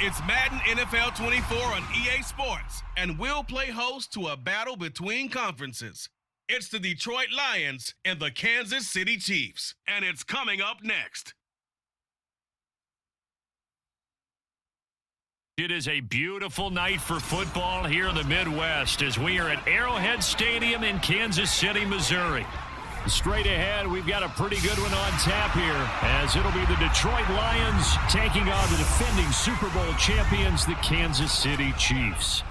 It's Madden NFL 24 on EA Sports, and we'll play host to a battle between conferences. It's the Detroit Lions and the Kansas City Chiefs, and it's coming up next. It is a beautiful night for football here in the Midwest as we are at Arrowhead Stadium in Kansas City, Missouri. Straight ahead, we've got a pretty good one on tap here as it'll be the Detroit Lions taking on the defending Super Bowl champions, the Kansas City Chiefs.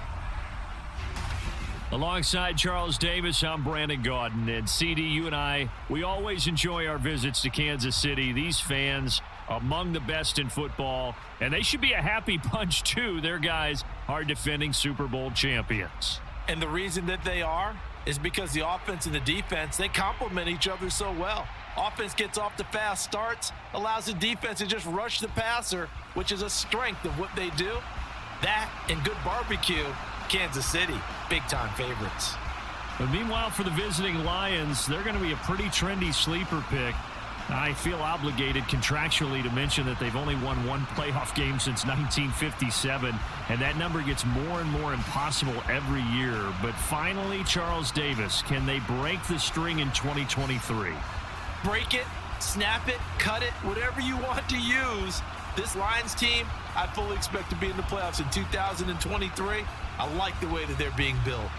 Alongside Charles Davis, I'm Brandon Gaudin. And CD, you and I, we always enjoy our visits to Kansas City. These fans, among the best in football, and they should be a happy bunch too. Their guys are defending Super Bowl champions. And the reason that they are is because the offense and the defense, they complement each other so well. Offense gets off the fast starts, allows the defense to just rush the passer, which is a strength of what they do. That and good barbecue, Kansas City, big-time favorites. But meanwhile, for the visiting Lions, they're going to be a pretty trendy sleeper pick. I feel obligated contractually to mention that they've only won one playoff game since 1957, and that number gets more and more impossible every year. But finally, Charles Davis, can they break the string in 2023? Break it, snap it, cut it, whatever you want to use. This Lions team, I fully expect to be in the playoffs in 2023. I like the way that they're being built.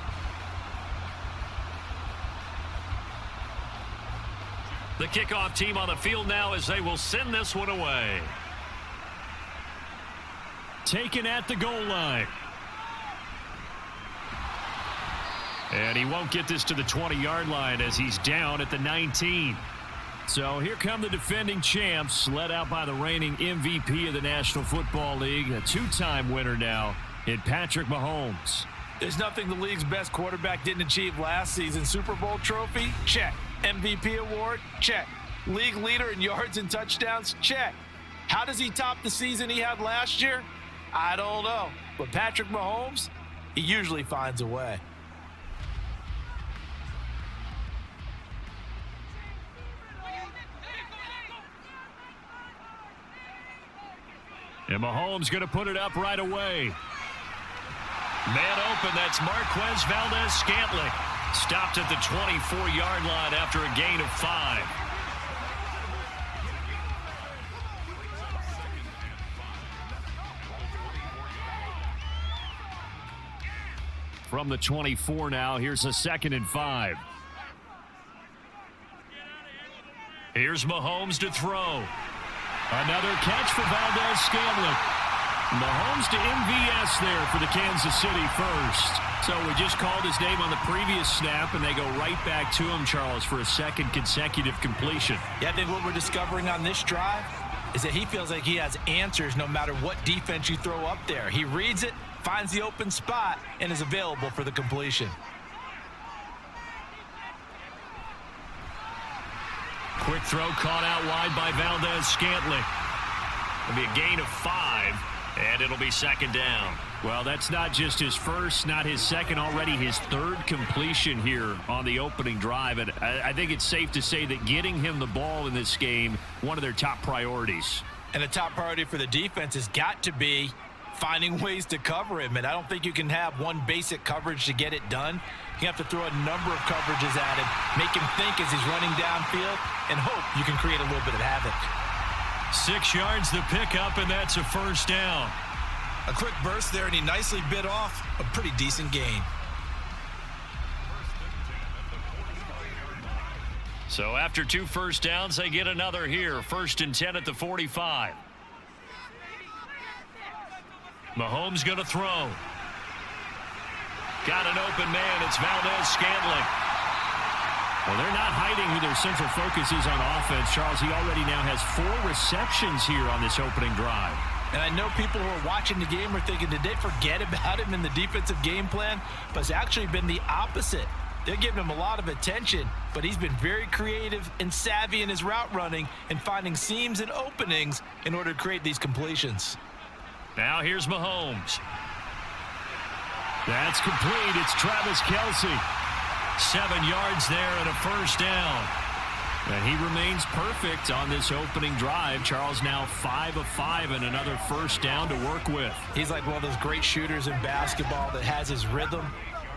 The kickoff team on the field now as they will send this one away. Taken at the goal line. And he won't get this to the 20-yard line as he's down at the 19. So here come the defending champs, led out by the reigning MVP of the National Football League, a two-time winner now in Patrick Mahomes. There's nothing the league's best quarterback didn't achieve last season. Super Bowl trophy? Check. MVP award? Check. League leader in yards and touchdowns? Check. How does he top the season he had last year? I don't know. But Patrick Mahomes, he usually finds a way. And Mahomes going to put it up right away. Man open, that's Marquez Valdez-Scantling. Stopped at the 24-yard line after a gain of 5. From the 24 now, here's a 2nd and 5. Here's Mahomes to throw. Another catch for Valdez-Scantling. Mahomes to MVS there for the Kansas City first. So we just called his name on the previous snap, and they go right back to him, Charles, for a second consecutive completion. Yeah, I think what we're discovering on this drive is that he feels like he has answers no matter what defense you throw up there. He reads it, finds the open spot, and is available for the completion. Quick throw caught out wide by Valdez-Scantling. It'll be a gain of 5, and it'll be 2nd down. Well, that's not just his first, not his second, already his 3rd completion here on the opening drive. And I think it's safe to say that getting him the ball in this game, one of their top priorities. And the top priority for the defense has got to be finding ways to cover him. And I don't think you can have one basic coverage to get it done. You have to throw a number of coverages at him, make him think as he's running downfield, and hope you can create a little bit of havoc. 6 yards the pickup, and that's a 1st down. A quick burst there, and he nicely bit off a pretty decent gain. So after 2 first downs, they get another here. 1st and 10 at the 45. Mahomes going to throw. Got an open man. It's Valdez-Scantling. Well, they're not hiding who their central focus is on offense. Charles, he already now has 4 receptions here on this opening drive. And I know people who are watching the game are thinking, did they forget about him in the defensive game plan? But it's actually been the opposite. They're giving him a lot of attention, but he's been very creative and savvy in his route running and finding seams and openings in order to create these completions. Now here's Mahomes. That's complete. It's Travis Kelce. 7 yards there and a 1st down. And he remains perfect on this opening drive. Charles now 5 of 5 and another first down to work with. He's like one of those great shooters in basketball that has his rhythm,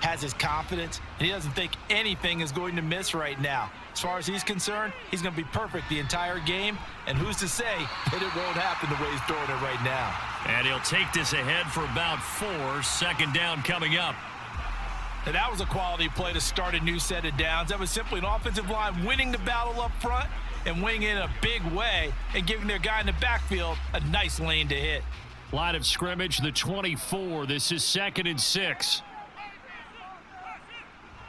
has his confidence, and he doesn't think anything is going to miss right now. As far as he's concerned, he's going to be perfect the entire game, and who's to say that it won't happen the way he's throwing it right now. And he'll take this ahead for about 4. Second down coming up. And that was a quality play to start a new set of downs. That was simply an offensive line winning the battle up front and winning it in a big way and giving their guy in the backfield a nice lane to hit. Line of scrimmage, the 24. This is 2nd and 6.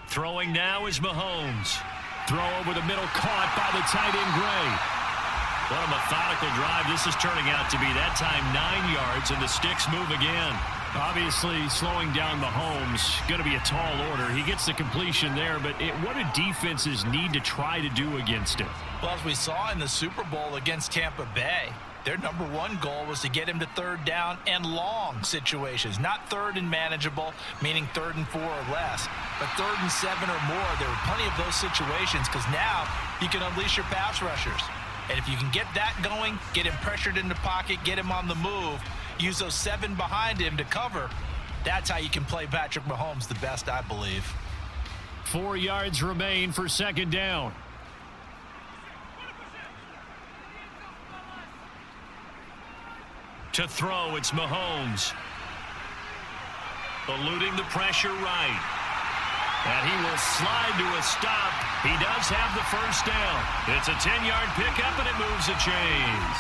Throwing now is Mahomes. Throw over the middle, caught by the tight end Gray. What a methodical drive this is turning out to be. That time 9 yards, and the sticks move again. Obviously, slowing down Mahomes, going to be a tall order. He gets the completion there, but what do defenses need to try to do against him? Well, as we saw in the Super Bowl against Tampa Bay, their number one goal was to get him to 3rd down and long situations. Not 3rd and manageable, meaning 3rd and 4 or less, but 3rd and 7 or more. There were plenty of those situations because now you can unleash your pass rushers. And if you can get that going, get him pressured in the pocket, get him on the move, use those 7 behind him to cover, that's how you can play Patrick Mahomes the best, I believe. 4 yards remain for 2nd down. To throw, it's Mahomes. Eluding the pressure right. And he will slide to a stop. He does have the first down. It's a 10-yard pickup, and it moves the chains.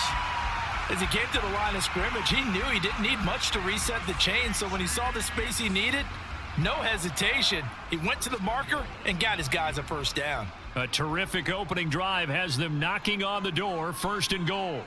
As he came to the line of scrimmage, he knew he didn't need much to reset the chain, so when he saw the space he needed, no hesitation. He went to the marker and got his guys a first down. A terrific opening drive has them knocking on the door, 1st and goal.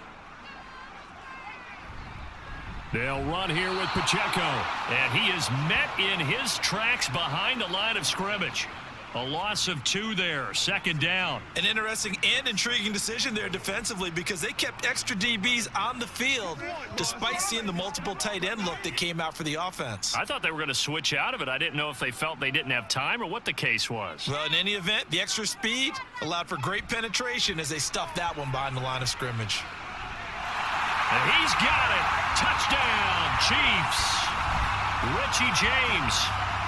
They'll run here with Pacheco, and he is met in his tracks behind the line of scrimmage. A loss of 2 there, 2nd down. An interesting and intriguing decision there defensively because they kept extra DBs on the field despite seeing the multiple tight end look that came out for the offense. I thought they were going to switch out of it. I didn't know if they felt they didn't have time or what the case was. Well, in any event, the extra speed allowed for great penetration as they stuffed that one behind the line of scrimmage. And he's got it. Touchdown, Chiefs. Richie James,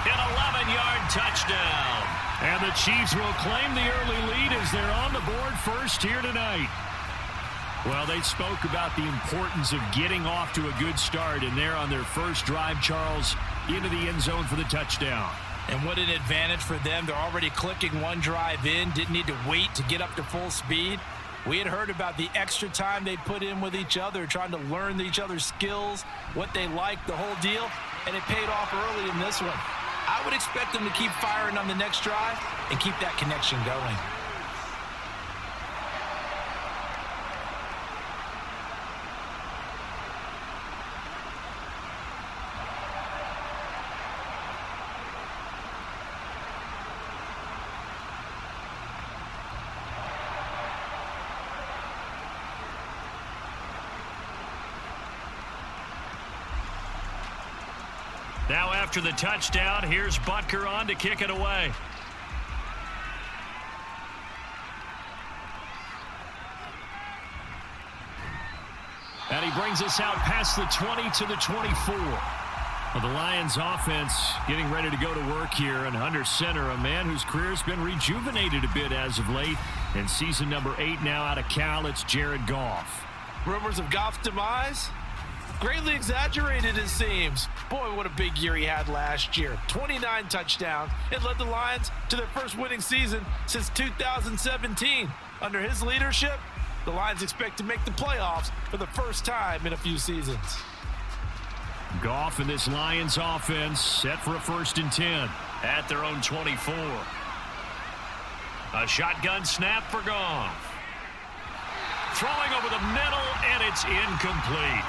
an 11-yard touchdown. And the Chiefs will claim the early lead as they're on the board first here tonight. Well, they spoke about the importance of getting off to a good start, and they're on their first drive, Charles, into the end zone for the touchdown. And what an advantage for them. They're already clicking one drive in, didn't need to wait to get up to full speed. We had heard about the extra time they put in with each other, trying to learn each other's skills, what they liked, the whole deal, and it paid off early in this one. I would expect them to keep firing on the next drive and keep that connection going. Now after the touchdown, here's Butker on to kick it away. And he brings us out past the 20 to the 24. Well, the Lions offense getting ready to go to work here, and under center, a man whose career has been rejuvenated a bit as of late. In season number 8 now out of Cal, it's Jared Goff. Rumors of Goff's demise? Greatly exaggerated, it seems. Boy, what a big year he had last year. 29 touchdowns and led the Lions to their first winning season since 2017. Under his leadership, the Lions expect to make the playoffs for the first time in a few seasons. Goff and this Lions offense set for a 1st and 10 at their own 24. A shotgun snap for Goff. Throwing over the middle, and it's incomplete.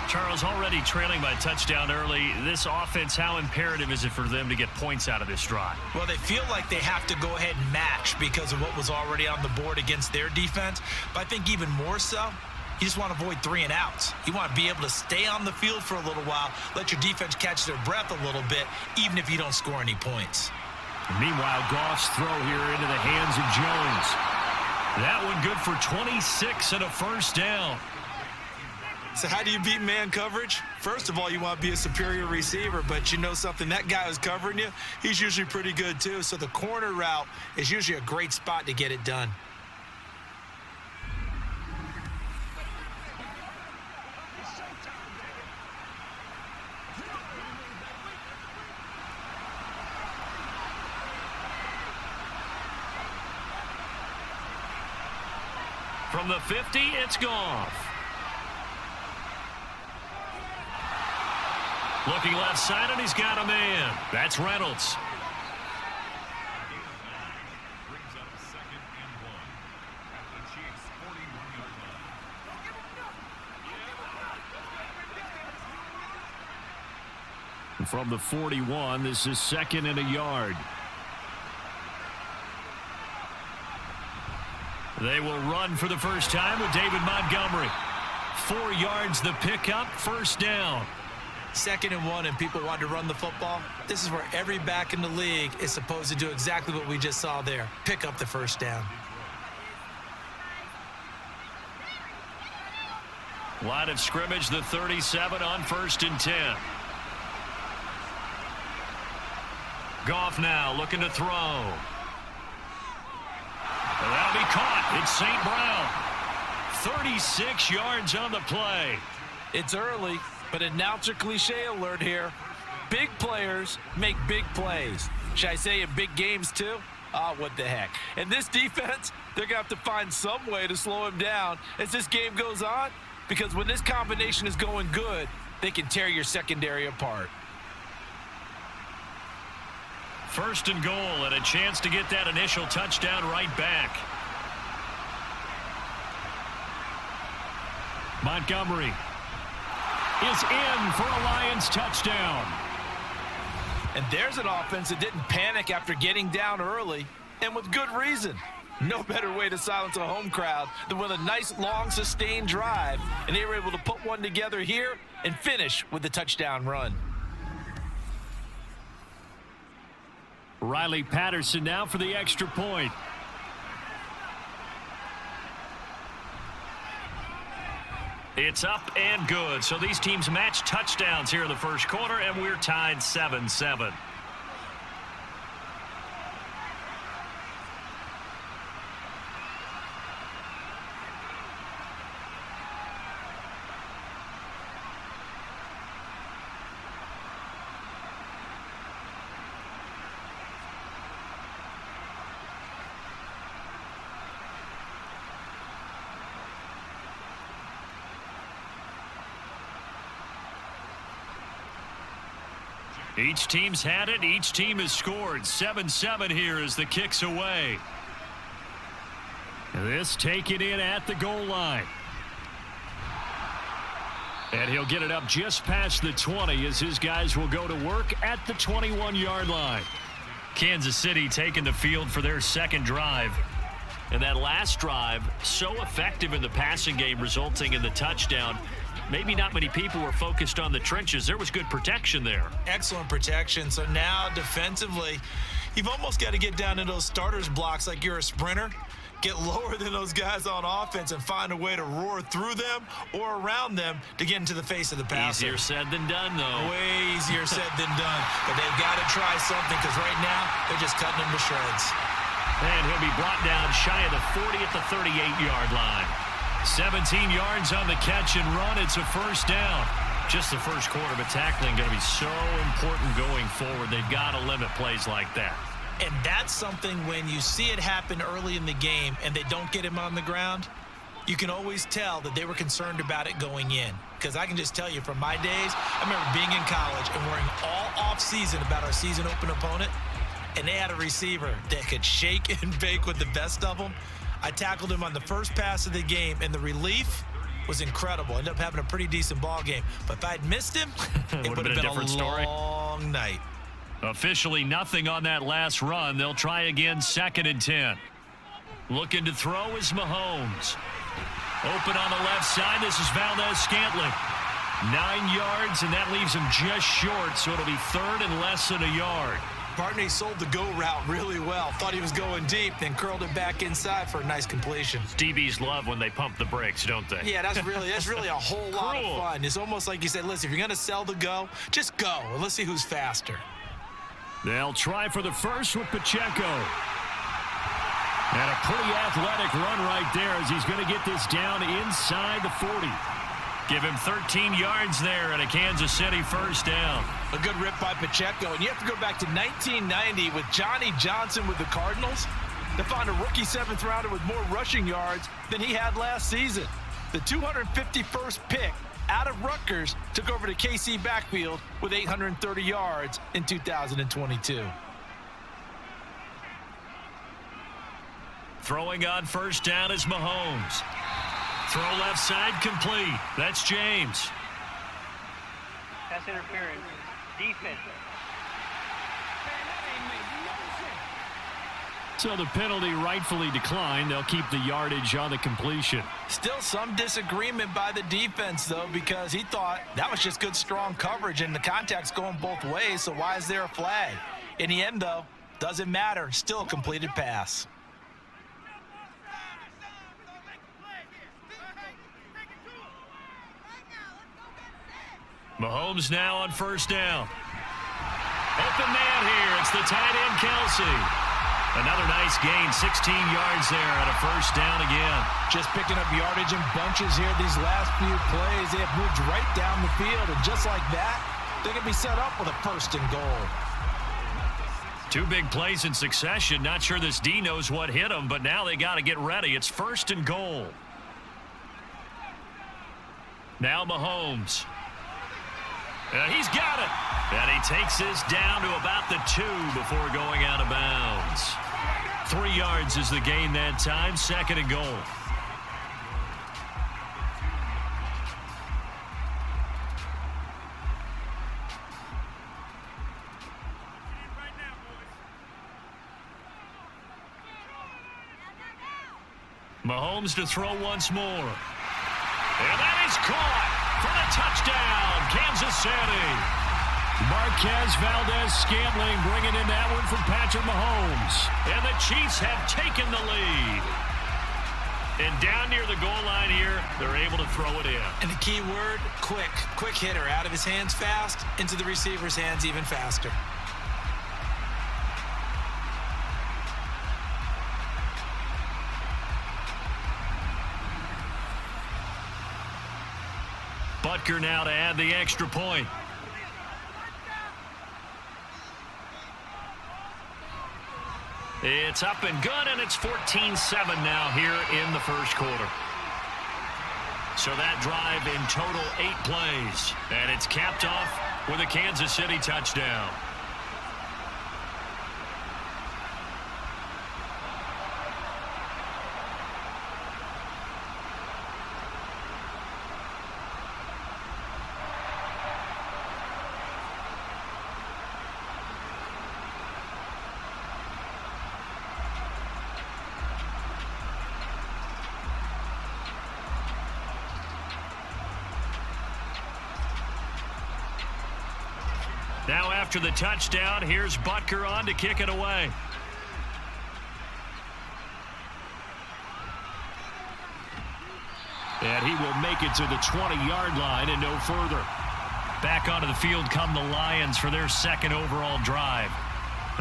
Charles, already trailing by a touchdown early. This offense, how imperative is it for them to get points out of this drive? Well, they feel like they have to go ahead and match because of what was already on the board against their defense. But I think even more so, you just want to avoid 3 and outs. You want to be able to stay on the field for a little while, let your defense catch their breath a little bit, even if you don't score any points. And meanwhile, Goff's throw here into the hands of Jones. That one good for 26 and a first down. So how do you beat man coverage? First of all, you want to be a superior receiver, but you know something, that guy who's covering you, he's usually pretty good too. So the corner route is usually a great spot to get it done. From the 50, it's Goff. Looking left side, and he's got a man. That's Reynolds. From the 41, this is 2nd and a yard. They will run for the first time with David Montgomery. 4 yards the pickup, first down. 2nd and 1, and people want to run the football. This is where every back in the league is supposed to do exactly what we just saw there. Pick up the first down. Line of scrimmage, the 37 on 1st and 10. Goff now looking to throw. That'll be caught. It's St. Brown. 36 yards on the play. It's early, but announcer cliche alert here. Big players make big plays. Should I say in big games too? What the heck. And this defense, they're going to have to find some way to slow him down as this game goes on, because when this combination is going good, they can tear your secondary apart. 1st and goal, and a chance to get that initial touchdown right back. Montgomery is in for a Lions touchdown. And there's an offense that didn't panic after getting down early, and with good reason. No better way to silence a home crowd than with a nice, long, sustained drive, and they were able to put one together here and finish with the touchdown run. Riley Patterson now for the extra point. It's up and good. So these teams match touchdowns here in the first quarter, and we're tied 7-7. Each team's had it. Each team has scored. 7-7 here as the kick's away. This taken in at the goal line. And he'll get it up just past the 20 as his guys will go to work at the 21-yard line. Kansas City taking the field for their second drive. And that last drive, so effective in the passing game, resulting in the touchdown. Maybe not many people were focused on the trenches. There was good protection there. Excellent protection. So now defensively, you've almost got to get down to those starters blocks like you're a sprinter. Get lower than those guys on offense and find a way to roar through them or around them to get into the face of the passer. Easier said than done, though. Way easier said than done. But they've got to try something, because right now they're just cutting them to shreds. And he'll be brought down shy of the 40 at the 38-yard line. 17 yards on the catch and run. It's a first down. Just the first quarter, but tackling going to be so important going forward. They've got to limit plays like that. And that's something, when you see it happen early in the game and they don't get him on the ground, you can always tell that they were concerned about it going in. Because I can just tell you from my days, I remember being in college and worrying all off-season about our season open opponent, and they had a receiver that could shake and bake with the best of them. I tackled him on the first pass of the game, and the relief was incredible. Ended up having a pretty decent ball game. But if I'd missed him, it would have been a long night. Officially nothing on that last run. They'll try again, 2nd and 10. Looking to throw is Mahomes. Open on the left side. This is Valdez-Scantling. 9 yards, and that leaves him just short, so it'll be 3rd and less than a yard. Partner sold the go route really well. Thought he was going deep, then curled it back inside for a nice completion. DBs love when they pump the brakes, don't they? Yeah, that's really a whole lot of fun. It's almost like you said, listen, if you're going to sell the go, just go, and let's see who's faster. They'll try for the first with Pacheco. And a pretty athletic run right there as he's going to get this down inside the 40. Give him 13 yards there and a Kansas City first down. A good rip by Pacheco. And you have to go back to 1990 with Johnny Johnson with the Cardinals to find a rookie seventh rounder with more rushing yards than he had last season. The 251st pick out of Rutgers took over the KC backfield with 830 yards in 2022. Throwing on first down is Mahomes. Throw left side complete. That's James. Pass interference. Defense. So the penalty rightfully declined. They'll keep the yardage on the completion. Still some disagreement by the defense, though, because he thought that was just good, strong coverage, and the contact's going both ways, so why is there a flag? In the end, though, doesn't matter. Still a completed pass. Mahomes now on first down. Open man here. It's the tight end, Kelsey. Another nice gain, 16 yards there and a first down again. Just picking up yardage in bunches here these last few plays. They have moved right down the field, and just like that, they can be set up with a first and goal. Two big plays in succession. Not sure this D knows what hit him, but now they got to get ready. It's first and goal. Now Mahomes. And he's got it. And he takes this down to about the 2 before going out of bounds. 3 yards is the gain that time. Second and goal. Mahomes to throw once more. And that is caught for the touchdown, Kansas City. Marquez Valdez-Scantling bringing in that one from Patrick Mahomes. And the Chiefs have taken the lead. And down near the goal line here, they're able to throw it in. And the key word, quick. Quick hitter. Out of his hands fast, into the receiver's hands even faster. Butker now to add the extra point. It's up and good, and it's 14-7 now here in the first quarter. So that drive in total 8 plays, and it's capped off with a Kansas City touchdown. Now after the touchdown, here's Butker on to kick it away. And he will make it to the 20-yard line and no further. Back onto the field come the Lions for their second overall drive.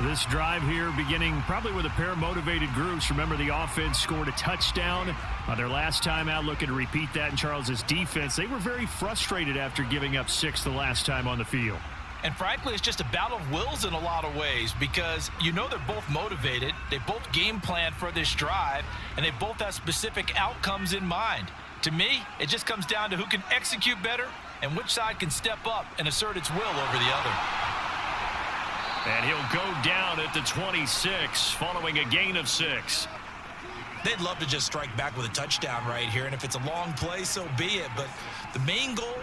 This drive here beginning probably with a pair of motivated groups. Remember, the offense scored a touchdown their last time out. Looking to repeat that in Charles's defense. They were very frustrated after giving up 6 the last time on the field. And frankly, it's just a battle of wills in a lot of ways because you know they're both motivated. They both game plan for this drive, and they both have specific outcomes in mind. To me, it just comes down to who can execute better and which side can step up and assert its will over the other. And he'll go down at the 26 following a gain of 6. They'd love to just strike back with a touchdown right here, and if it's a long play, so be it. But the main goal,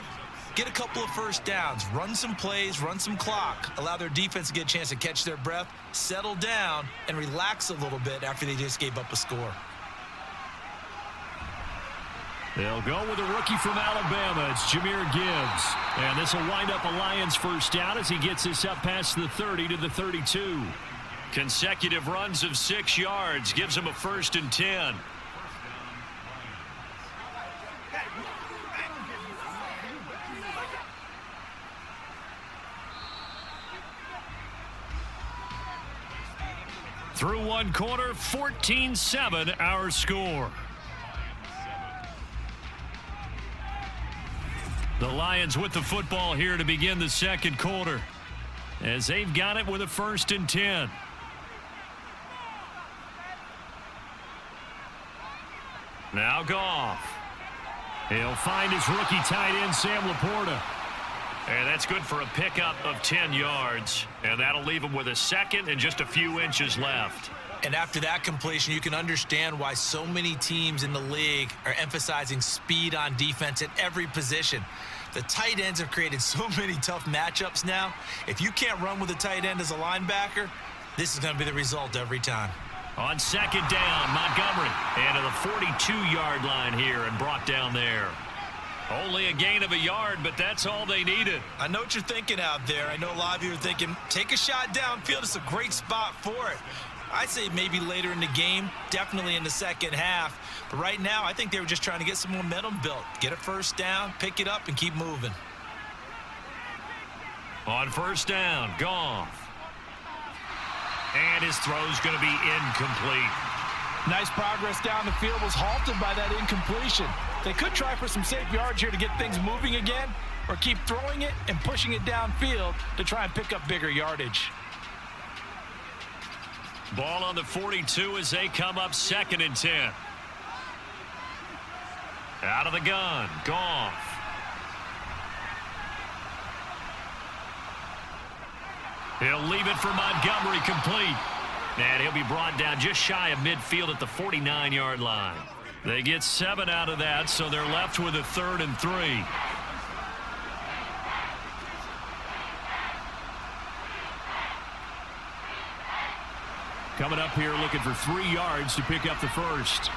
get a couple of first downs, run some plays, run some clock, allow their defense to get a chance to catch their breath, settle down, and relax a little bit after they just gave up a score. They'll go with a rookie from Alabama. It's Jahmyr Gibbs. And this will wind up a Lions first down as he gets this up past the 30 to the 32. Consecutive runs of 6 yards gives him a 1st and 10. Through one quarter, 14-7 our score. The Lions with the football here to begin the second quarter, as they've got it with a 1st and 10. Now Goff. He'll find his rookie tight end, Sam Laporta. And that's good for a pickup of 10 yards. And that'll leave him with a 2nd and just a few inches left. And after that completion, you can understand why so many teams in the league are emphasizing speed on defense at every position. The tight ends have created so many tough matchups now. If you can't run with a tight end as a linebacker, this is going to be the result every time. On 2nd down, Montgomery into the 42-yard line here and brought down there. Only a gain of a yard, but that's all they needed. I know what you're thinking out there. I know a lot of you are thinking, take a shot downfield. It's a great spot for it. I'd say maybe later in the game, definitely in the second half. But right now, I think they were just trying to get some momentum built. Get a 1st down, pick it up, and keep moving. On 1st down, Goff. And his throw's going to be incomplete. Nice progress down the field, was halted by that incompletion. They could try for some safe yards here to get things moving again, or keep throwing it and pushing it downfield to try and pick up bigger yardage. Ball on the 42 as they come up 2nd and 10. Out of the gun, Goff. He'll leave it for Montgomery, complete. And he'll be brought down just shy of midfield at the 49-yard line. They get 7 out of that, so they're left with a 3rd and 3. Coming up here looking for 3 yards to pick up the 1st.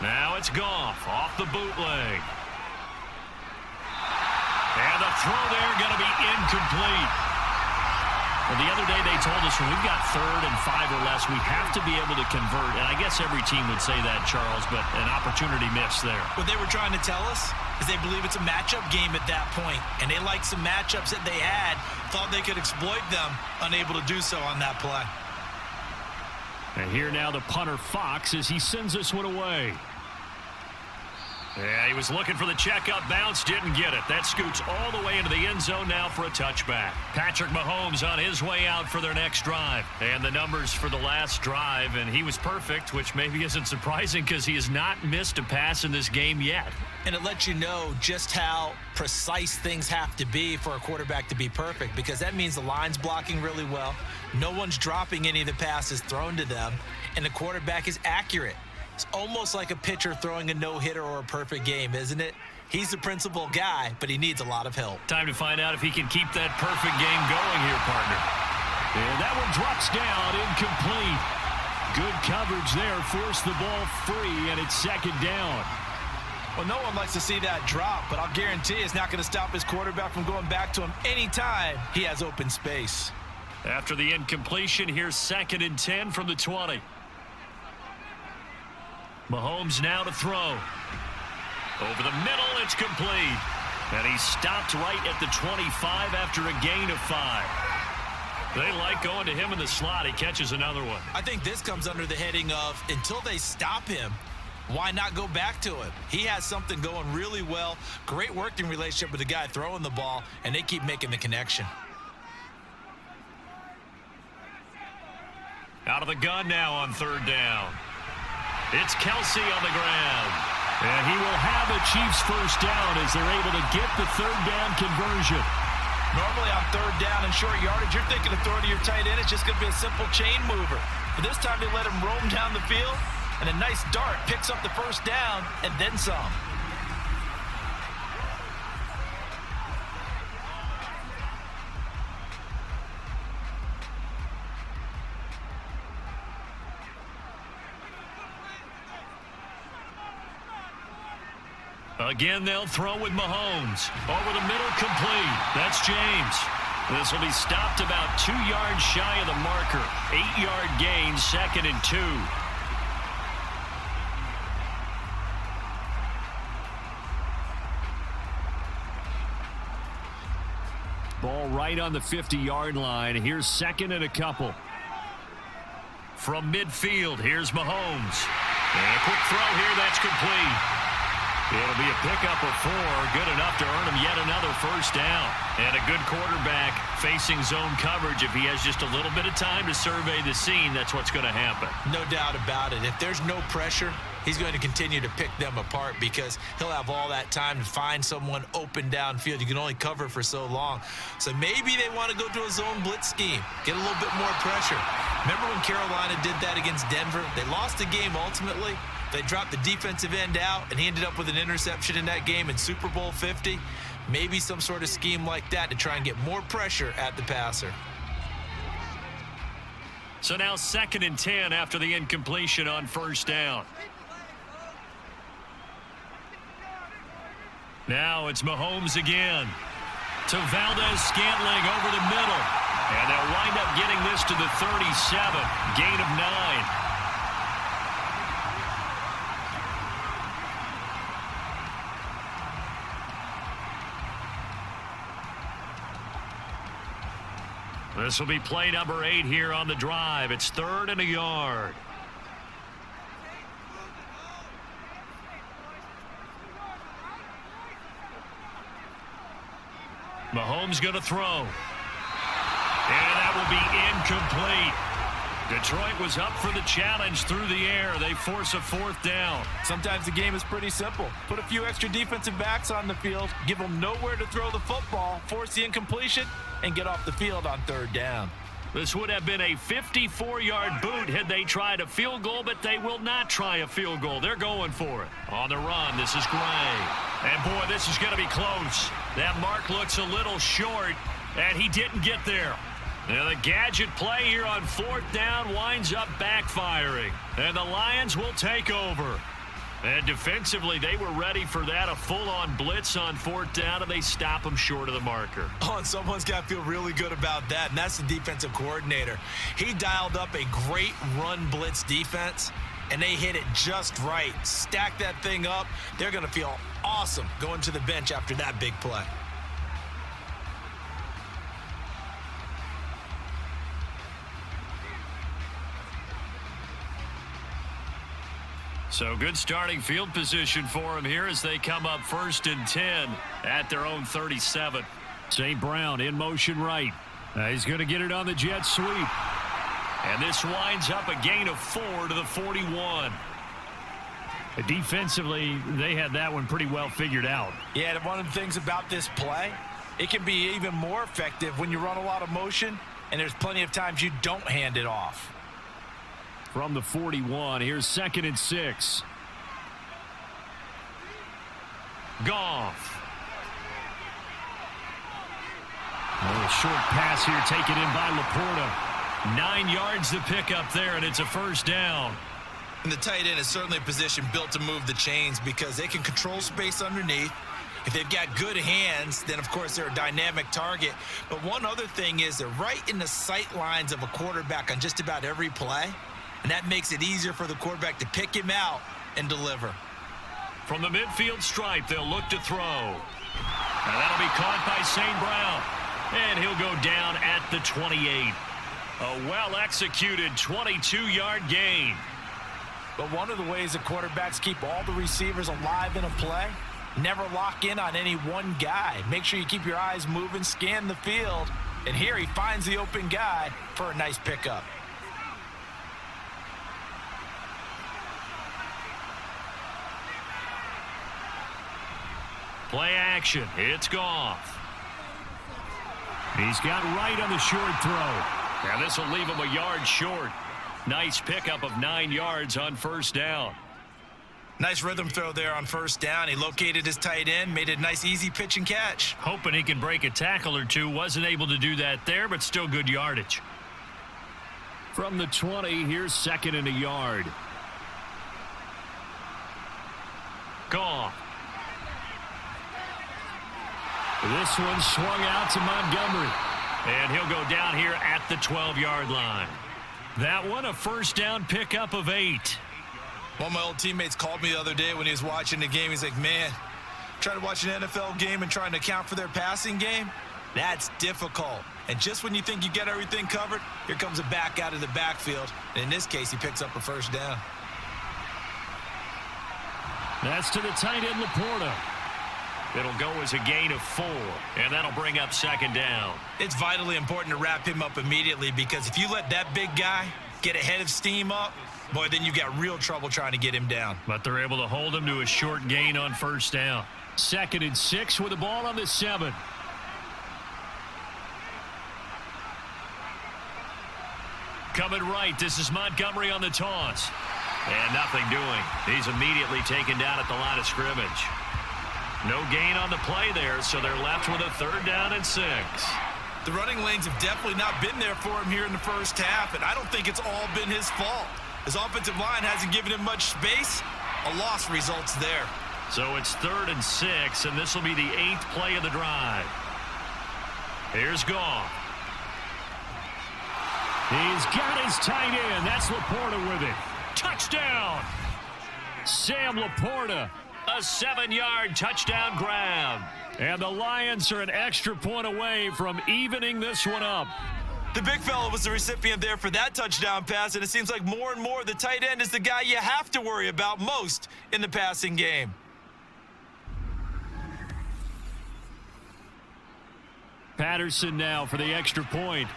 Now it's Goff off the bootleg. And the throw there going to be incomplete. Well, the other day they told us when we've got 3rd and 5 or less, we have to be able to convert. And I guess every team would say that, Charles, but an opportunity missed there. What they were trying to tell us is they believe it's a matchup game at that point. And they liked some matchups that they had, thought they could exploit them, unable to do so on that play. And here now the punter, Fox, as he sends this one away. Yeah, he was looking for the checkup bounce, didn't get it. That scoots all the way into the end zone now for a touchback. Patrick Mahomes on his way out for their next drive. And the numbers for the last drive, and he was perfect, which maybe isn't surprising because he has not missed a pass in this game yet. And it lets you know just how precise things have to be for a quarterback to be perfect, because that means the line's blocking really well, no one's dropping any of the passes thrown to them, and the quarterback is accurate. It's almost like a pitcher throwing a no-hitter or a perfect game, isn't it? He's the principal guy, but he needs a lot of help. Time to find out if he can keep that perfect game going here, partner. And that one drops down, incomplete. Good coverage there, forced the ball free, and it's 2nd down. Well, no one likes to see that drop, but I'll guarantee it's not going to stop his quarterback from going back to him anytime he has open space. After the incompletion, here's 2nd and 10 from the 20. Mahomes now to throw. Over the middle, it's complete. And he stopped right at the 25 after a gain of 5. They like going to him in the slot. He catches another one. I think this comes under the heading of, until they stop him, why not go back to him? He has something going really well. Great working relationship with the guy throwing the ball, and they keep making the connection. Out of the gun now on 3rd down. It's Kelsey on the ground. And he will have the Chiefs first down as they're able to get the 3rd down conversion. Normally on 3rd down and short yardage, you're thinking of throwing to your tight end. It's just going to be a simple chain mover. But this time they let him roam down the field, and a nice dart picks up the 1st down and then some. Again, they'll throw with Mahomes. Over the middle, complete. That's James. This will be stopped about 2 yards shy of the marker. 8-yard gain, 2nd and 2. Ball right on the 50-yard line. Here's 2nd and a couple. From midfield, here's Mahomes. And a quick throw here, that's complete. It'll be a pickup of 4, good enough to earn him yet another first down. And a good quarterback facing zone coverage. If he has just a little bit of time to survey the scene, that's what's going to happen. No doubt about it. If there's no pressure, he's going to continue to pick them apart because he'll have all that time to find someone open downfield. You can only cover for so long. So maybe they want to go to a zone blitz scheme, get a little bit more pressure. Remember when Carolina did that against Denver? They lost the game ultimately. They dropped the defensive end out, and he ended up with an interception in that game in Super Bowl 50. Maybe some sort of scheme like that to try and get more pressure at the passer. So now 2nd and 10 after the incompletion on first down. Now it's Mahomes again. To Valdez-Scantling over the middle. And they'll wind up getting this to the 37. Gain of 9. This will be play number 8 here on the drive. It's 3rd and a yard. Mahomes going to throw. And that will be incomplete. Detroit was up for the challenge through the air. They force a 4th down. Sometimes the game is pretty simple. Put a few extra defensive backs on the field, give them nowhere to throw the football, force the incompletion, and get off the field on 3rd down. This would have been a 54-yard boot had they tried a field goal, but they will not try a field goal. They're going for it. On the run, this is Gray. And, boy, this is going to be close. That mark looks a little short, and he didn't get there. Now the gadget play here on 4th down winds up backfiring. And the Lions will take over. And defensively, they were ready for that, a full-on blitz on 4th down, and they stop them short of the marker. Oh, and someone's got to feel really good about that, and that's the defensive coordinator. He dialed up a great run blitz defense, and they hit it just right. Stack that thing up. They're going to feel awesome going to the bench after that big play. So good starting field position for them here as they come up 1st and 10 at their own 37. St. Brown in motion right. He's going to get it on the jet sweep. And this winds up a gain of 4 to the 41. Defensively, they had that one pretty well figured out. Yeah, and one of the things about this play, it can be even more effective when you run a lot of motion, and there's plenty of times you don't hand it off. From the 41, here's 2nd and 6. Goff. A short pass here taken in by Laporta. 9 yards to pick up there, and it's a first down. And the tight end is certainly a position built to move the chains because they can control space underneath. If they've got good hands, then, of course, they're a dynamic target. But one other thing is they're right in the sight lines of a quarterback on just about every play. And that makes it easier for the quarterback to pick him out and deliver. From the midfield stripe, they'll look to throw. Now that'll be caught by St. Brown. And he'll go down at the 28. A well-executed 22-yard gain. But one of the ways the quarterbacks keep all the receivers alive in a play, never lock in on any one guy. Make sure you keep your eyes moving, scan the field. And here he finds the open guy for a nice pickup. Play action. It's Goff. He's got right on the short throw. Now this will leave him a yard short. Nice pickup of 9 yards on first down. Nice rhythm throw there on first down. He located his tight end, made a nice easy pitch and catch. Hoping he can break a tackle or two. Wasn't able to do that there, but still good yardage. From the 20, here's 2nd and a yard. Goff. This one swung out to Montgomery. And he'll go down here at the 12-yard line. That one a first down pickup of 8. One of my old teammates called me the other day when he was watching the game. He's like, man, trying to watch an NFL game and trying to account for their passing game, that's difficult. And just when you think you get everything covered, here comes a back out of the backfield. And in this case, he picks up a first down. That's to the tight end, Laporta. It'll go as a gain of 4, and that'll bring up second down. It's vitally important to wrap him up immediately because if you let that big guy get ahead of steam up, boy, then you got real trouble trying to get him down. But they're able to hold him to a short gain on first down. 2nd and 6 with the ball on the 7. Coming right, this is Montgomery on the toss. And nothing doing. He's immediately taken down at the line of scrimmage. No gain on the play there, so they're left with a 3rd down and 6. The running lanes have definitely not been there for him here in the first half, and I don't think it's all been his fault. His offensive line hasn't given him much space. A loss results there. So it's 3rd and 6, and this will be the 8th play of the drive. Here's Goff. He's got his tight end. That's Laporta with it. Touchdown! Sam Laporta, a 7-yard touchdown grab. And the Lions are an extra point away from evening this one up. The big fella was the recipient there for that touchdown pass, and it seems like more and more the tight end is the guy you have to worry about most in the passing game. Patterson now for the extra point.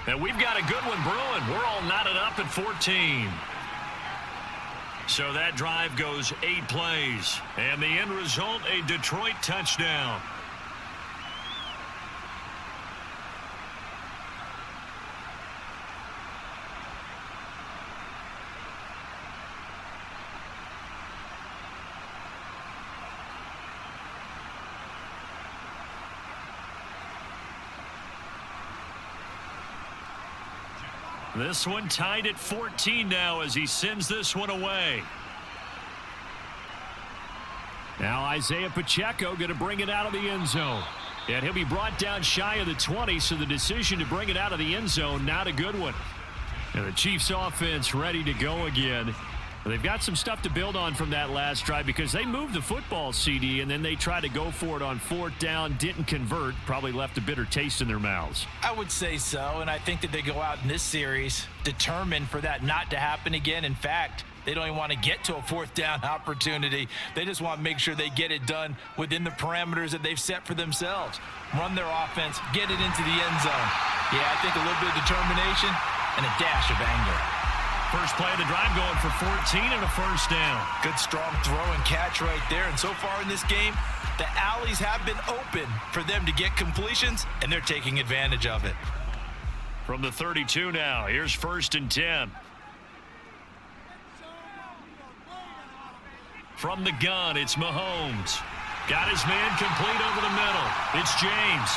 And we've got a good one brewing. We're all knotted up at 14. So that drive goes 8 plays. And the end result, a Detroit touchdown. This one tied at 14 now as he sends this one away. Now Isaiah Pacheco going to bring it out of the end zone. And he'll be brought down shy of the 20, so the decision to bring it out of the end zone, not a good one. And the Chiefs offense ready to go again. They've got some stuff to build on from that last drive because they moved the football, CD, and then they tried to go for it on 4th down, didn't convert, probably left a bitter taste in their mouths. I would say so, and I think that they go out in this series determined for that not to happen again. In fact, they don't even want to get to a 4th down opportunity. They just want to make sure they get it done within the parameters that they've set for themselves. Run their offense, get it into the end zone. Yeah, I think a little bit of determination and a dash of anger. First play of the drive going for 14 and a first down. Good strong throw and catch right there. And so far in this game, the alleys have been open for them to get completions, and they're taking advantage of it. From the 32 now, here's 1st and 10. From the gun, it's Mahomes. Got his man complete over the middle. It's James.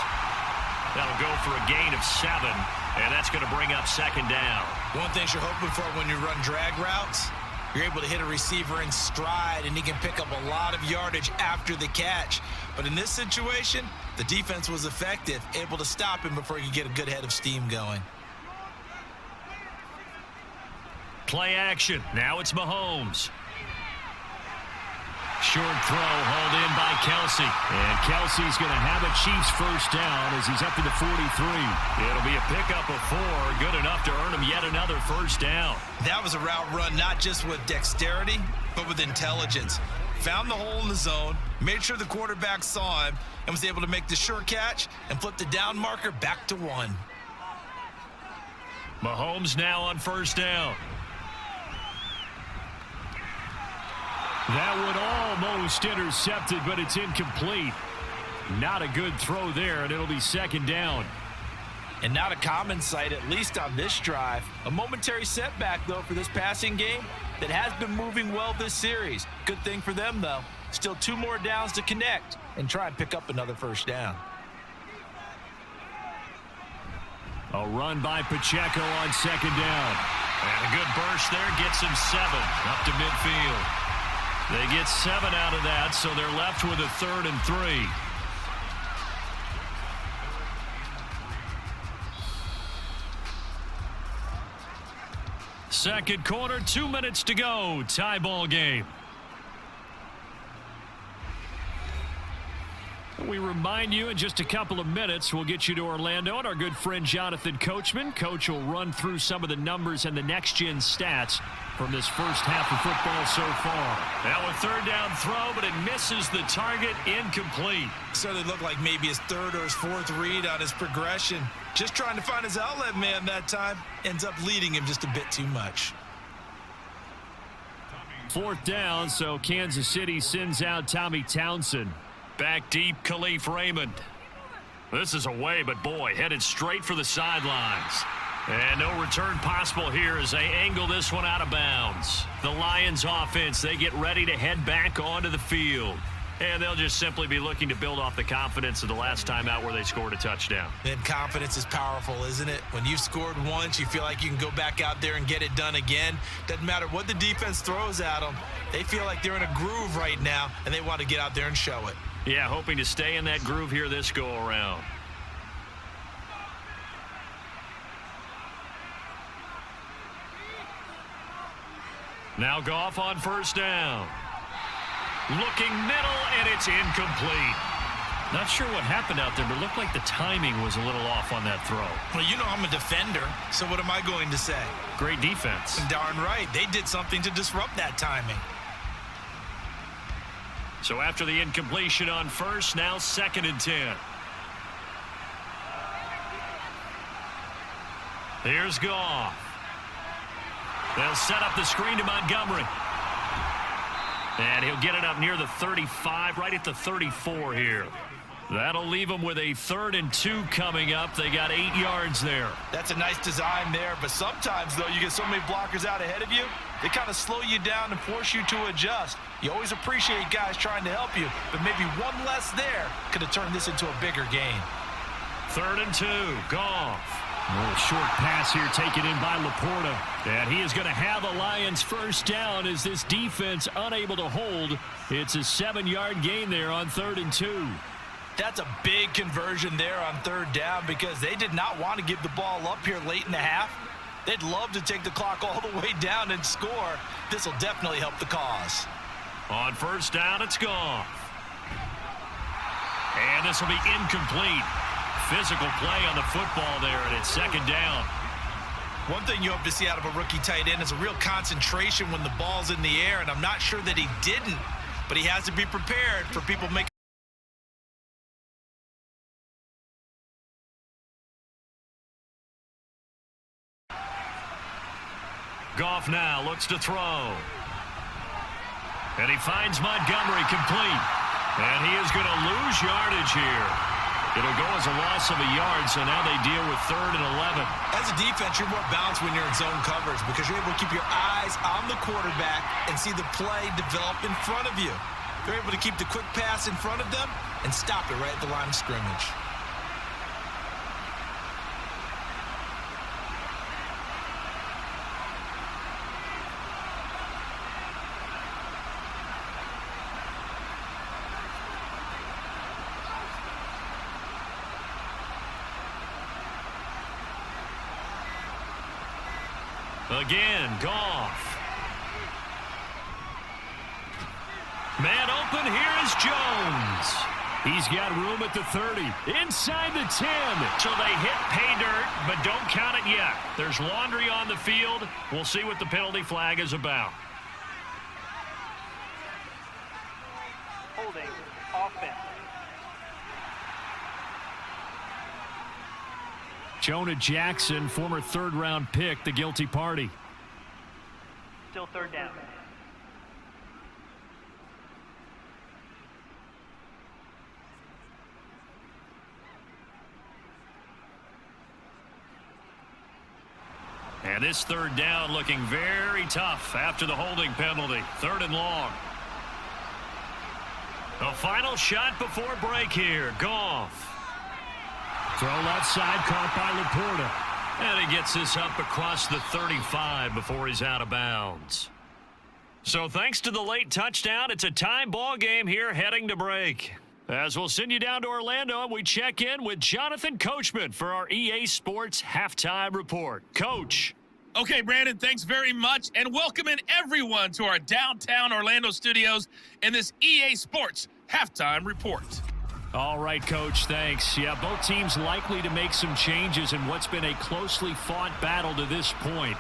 That'll go for a gain of 7, and that's going to bring up second down. One thing you're hoping for when you run drag routes, you're able to hit a receiver in stride, and he can pick up a lot of yardage after the catch. But in this situation, the defense was effective, able to stop him before he could get a good head of steam going. Play action. Now it's Mahomes. Short throw hauled in by Kelsey. And Kelsey's going to have a Chiefs first down as he's up to the 43. It'll be a pickup of 4, good enough to earn him yet another first down. That was a route run not just with dexterity, but with intelligence. Found the hole in the zone, made sure the quarterback saw him, and was able to make the sure catch and flip the down marker back to 1. Mahomes now on first down. That one almost intercepted, but it's incomplete. Not a good throw there, and it'll be second down. And not a common sight, at least on this drive. A momentary setback, though, for this passing game that has been moving well this series. Good thing for them, though. Still 2 more downs to connect and try and pick up another first down. A run by Pacheco on second down. And a good burst there gets him 7 up to midfield. They get 7 out of that, so they're left with a 3rd and 3. Second quarter, 2 minutes to go. Tie ball game. We remind you in just a couple of minutes we'll get you to Orlando and our good friend Jonathan Coachman. Coach will run through some of the numbers and the next-gen stats from this first half of football so far. Now a 3rd down throw, but it misses the target. Incomplete. Certainly looked like maybe his 3rd or his 4th read on his progression. Just trying to find his outlet man that time. Ends up leading him just a bit too much. 4th down, so Kansas City sends out Tommy Townsend. Back deep, Khalif Raymond. This is away, but boy, headed straight for the sidelines. And no return possible here as they angle this one out of bounds. The Lions offense, they get ready to head back onto the field. And they'll just simply be looking to build off the confidence of the last time out where they scored a touchdown. And confidence is powerful, isn't it? When you've scored once, you feel like you can go back out there and get it done again. Doesn't matter what the defense throws at them. They feel like they're in a groove right now, and they want to get out there and show it. Yeah, hoping to stay in that groove here this go-around. Now Goff on 1st down. Looking middle, and it's incomplete. Not sure what happened out there, but it looked like the timing was a little off on that throw. Well, you know I'm a defender, so what am I going to say? Great defense. Darn right. They did something to disrupt that timing. So after the incompletion on 1st, now 2nd and 10. Here's Goff. They'll set up the screen to Montgomery. And he'll get it up near the 35, right at the 34 here. That'll leave them with a 3rd and 2 coming up. They got 8 yards there. That's a nice design there, but sometimes, though, you get so many blockers out ahead of you, they kind of slow you down and force you to adjust. You always appreciate guys trying to help you, but maybe one less there could have turned this into a bigger game. 3rd and 2, Goff. A little short pass here taken in by Laporta. And he is going to have a Lions 1st down as this defense unable to hold. It's a 7-yard gain there on 3rd and 2. That's a big conversion there on 3rd down because they did not want to give the ball up here late in the half. They'd love to take the clock all the way down and score. This will definitely help the cause. On 1st down, it's Goff. And this will be incomplete. Physical play on the football there, and it's 2nd down. One thing you hope to see out of a rookie tight end is a real concentration when the ball's in the air, and I'm not sure that he didn't, but he has to be prepared for people making. Goff now looks to throw. And he finds Montgomery complete. And he is going to lose yardage here. It'll go as a loss of a yard, so now they deal with 3rd and 11. As a defense, you're more balanced when you're in zone coverage because you're able to keep your eyes on the quarterback and see the play develop in front of you. You're able to keep the quick pass in front of them and stop it right at the line of scrimmage. Again, Goff. Man open, here is Jones. He's got room at the 30, inside the 10. So they hit pay dirt, but don't count it yet. There's laundry on the field. We'll see what the penalty flag is about. Holding. Offense. Jonah Jackson, former 3rd-round pick, the guilty party. Still 3rd down. And this 3rd down looking very tough after the holding penalty. 3rd and long. The final shot before break here. Goff. Throw left side, caught by Laporta. And he gets this up across the 35 before he's out of bounds. So thanks to the late touchdown, it's a tie ball game here heading to break. As we'll send you down to Orlando, and we check in with Jonathan Coachman for our EA Sports Halftime Report. Coach. Okay, Brandon, thanks very much, and welcoming everyone to our downtown Orlando studios in this EA Sports Halftime Report. All right, Coach, thanks. Yeah, both teams likely to make some changes in what's been a closely fought battle to this point.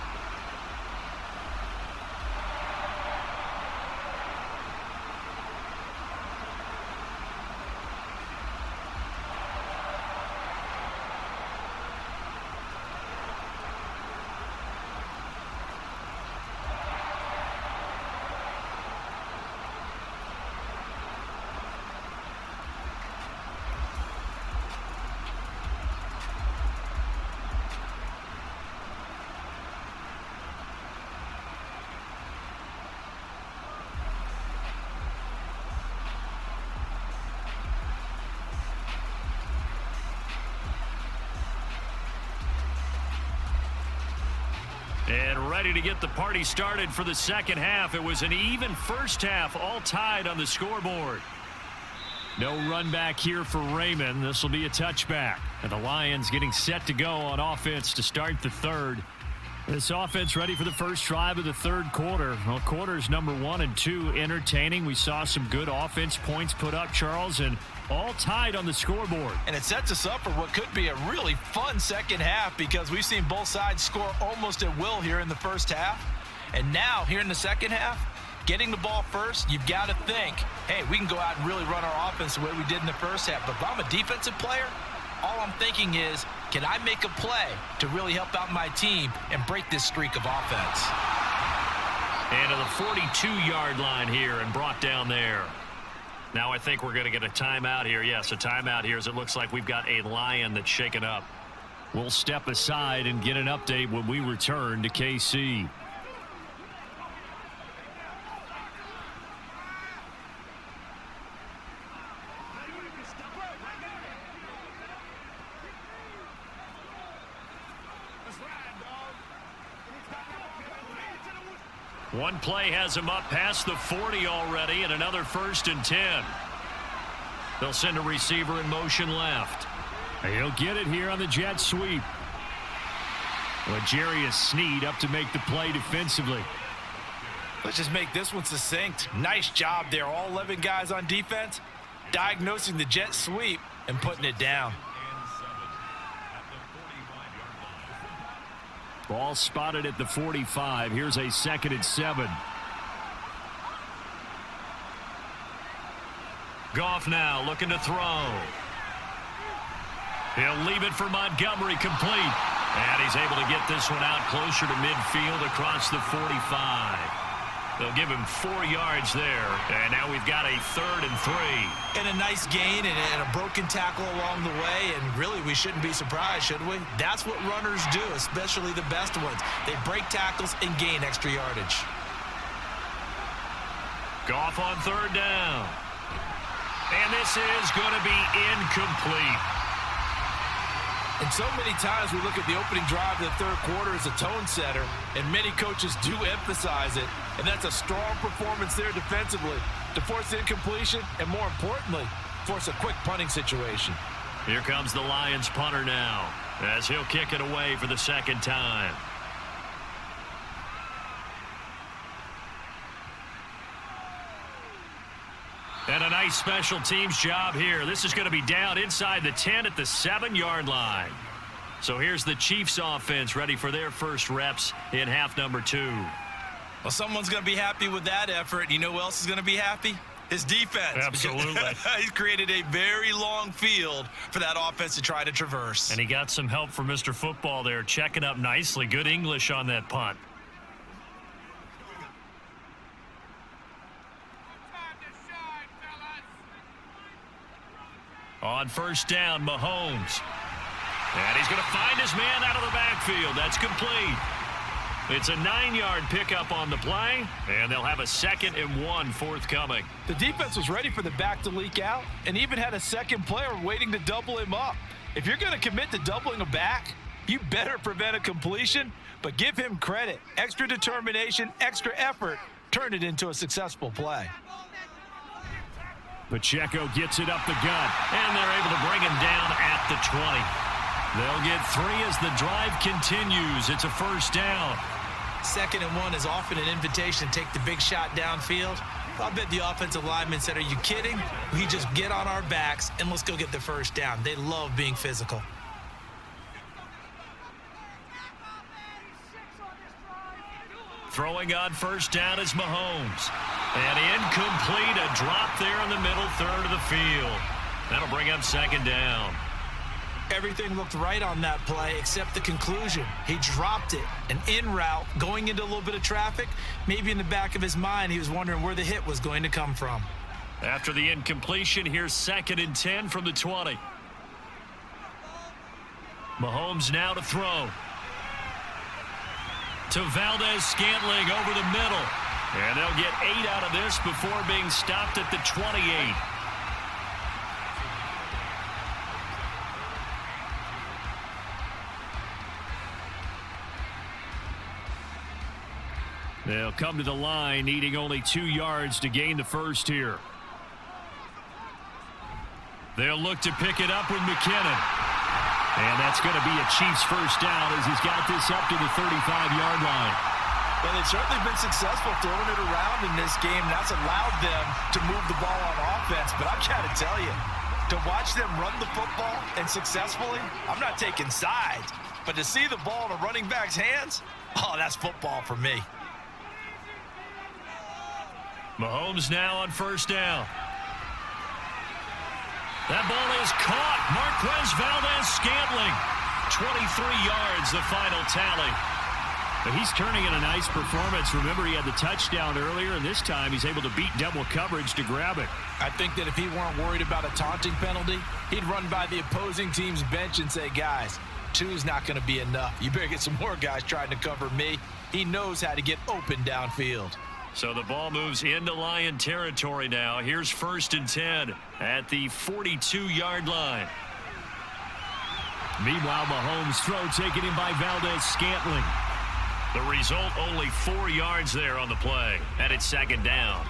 And ready to get the party started for the second half. It was an even first half, all tied on the scoreboard. No run back here for Raymond. This will be a touchback. And the Lions getting set to go on offense to start the third. This offense ready for the first drive of the third quarter. Well, quarters number 1 and 2 entertaining. We saw some good offense points put up, Charles, and all tied on the scoreboard. And it sets us up for what could be a really fun second half because we've seen both sides score almost at will here in the first half. And now, here in the second half, getting the ball first, you've got to think, hey, we can go out and really run our offense the way we did in the first half. But if I'm a defensive player, all I'm thinking is, can I make a play to really help out my team and break this streak of offense? And to the 42-yard line here and brought down there. Now I think we're going to get a timeout here. Yes, a timeout here as it looks like we've got a Lion that's shaken up. We'll step aside and get an update when we return to KC. One play has him up past the 40 already, and another 1st and 10. They'll send a receiver in motion left. He'll get it here on the jet sweep. L'Jarius Sneed up to make the play defensively. Let's just make this one succinct. Nice job there. All 11 guys on defense, diagnosing the jet sweep and putting it down. Ball spotted at the 45. Here's a 2nd and 7. Goff now looking to throw. He'll leave it for Montgomery, complete. And he's able to get this one out closer to midfield across the 45. They'll give him 4 yards there. And now we've got a 3rd and 3. And a nice gain and a broken tackle along the way. And really, we shouldn't be surprised, should we? That's what runners do, especially the best ones. They break tackles and gain extra yardage. Goff on 3rd down. And this is going to be incomplete. And so many times we look at the opening drive of the third quarter as a tone setter, and many coaches do emphasize it. And that's a strong performance there defensively to force incompletion and, more importantly, force a quick punting situation. Here comes the Lions punter now as he'll kick it away for the 2nd time. And a nice special teams job here. This is going to be down inside the 10 at the 7-yard line. So here's the Chiefs offense ready for their first reps in half number 2. Well, someone's going to be happy with that effort. You know who else is going to be happy? His defense. Absolutely. He's created a very long field for that offense to try to traverse. And he got some help from Mr. Football there, checking up nicely. Good English on that punt. On 1st down, Mahomes. And he's going to find his man out of the backfield. That's complete. It's a 9-yard pickup on the play, and they'll have a 2nd and 1 forthcoming. The defense was ready for the back to leak out and even had a second player waiting to double him up. If you're going to commit to doubling a back, you better prevent a completion, but give him credit. Extra determination, extra effort turned it into a successful play. Pacheco gets it up the gut, and they're able to bring him down at the 20. They'll get 3 as the drive continues. It's a first down. 2nd and 1 is often an invitation to take the big shot downfield. I bet the offensive lineman said, are you kidding? We just get on our backs and let's go get the first down. They love being physical. Throwing on first down is Mahomes. And incomplete, a drop there in the middle third of the field. That'll bring up 2nd down. Everything looked right on that play except the conclusion. He dropped it, an in route, going into a little bit of traffic. Maybe in the back of his mind, he was wondering where the hit was going to come from. After the incompletion, here's 2nd and 10 from the 20. Mahomes now to throw. To Valdez-Scantling over the middle. And they'll get 8 out of this before being stopped at the 28. They'll come to the line, needing only 2 yards to gain the first here. They'll look to pick it up with McKinnon. And that's going to be a Chiefs first down as he's got this up to the 35-yard line. Well, they've certainly been successful throwing it around in this game. That's allowed them to move the ball on offense. But I've got to tell you, to watch them run the football and successfully, I'm not taking sides. But to see the ball in a running back's hands, oh, that's football for me. Mahomes now on first down. That ball is caught. Marquez Valdez-Scantling. 23 yards, the final tally. But he's turning in a nice performance. Remember, he had the touchdown earlier, and this time he's able to beat double coverage to grab it. I think that if he weren't worried about a taunting penalty, he'd run by the opposing team's bench and say, guys, 2 is not going to be enough. You better get some more guys trying to cover me. He knows how to get open downfield. So the ball moves into Lion territory now. Here's 1st and 10 at the 42-yard line. Meanwhile, Mahomes' throw taken in by Valdez-Scantling. The result, only 4 yards there on the play, and it's 2nd down.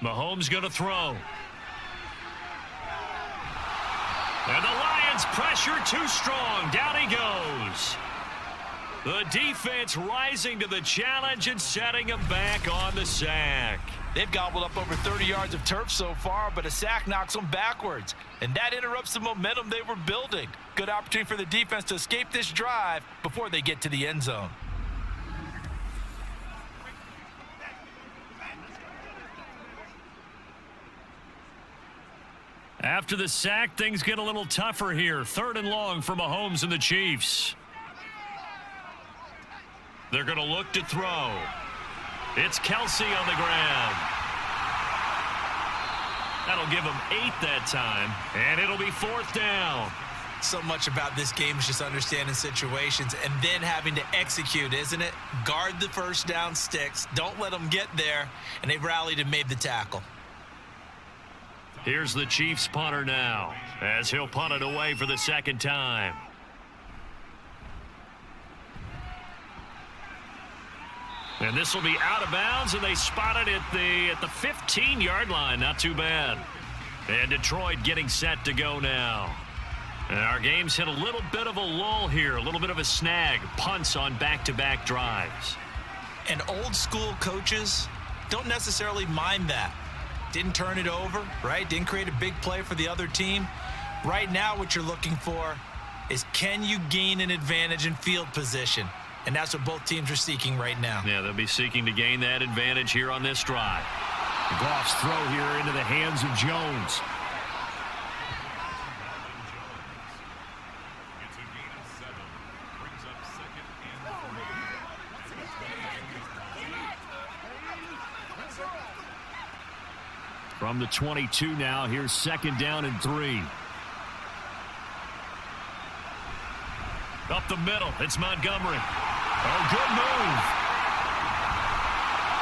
Mahomes going to throw. And the Lions pressure too strong. Down he goes. The defense rising to the challenge and setting him back on the sack. They've gobbled up over 30 yards of turf so far, but a sack knocks them backwards. And that interrupts the momentum they were building. Good opportunity for the defense to escape this drive before they get to the end zone. After the sack, things get a little tougher here. 3rd and long for Mahomes and the Chiefs. They're going to look to throw. It's Kelsey on the ground. That'll give him 8 that time, and it'll be 4th down. So much about this game is just understanding situations and then having to execute, isn't it? Guard the first down sticks. Don't let them get there, and they rallied and made the tackle. Here's the Chiefs punter now, as he'll punt it away for the 2nd time. And this will be out of bounds, and they spot it at the 15-yard line. Not too bad. And Detroit getting set to go now. And our game's hit a little bit of a lull here, a little bit of a snag. Punts on back-to-back drives. And old school coaches don't necessarily mind that. Didn't turn it over, right? Didn't create a big play for the other team. Right now what you're looking for is, can you gain an advantage in field position? And that's what both teams are seeking right now. Yeah, they'll be seeking to gain that advantage here on this drive. Goff's throw here into the hands of Jones. From the 22 now, here's 2nd down and 3. Up the middle, it's Montgomery. Oh, good move.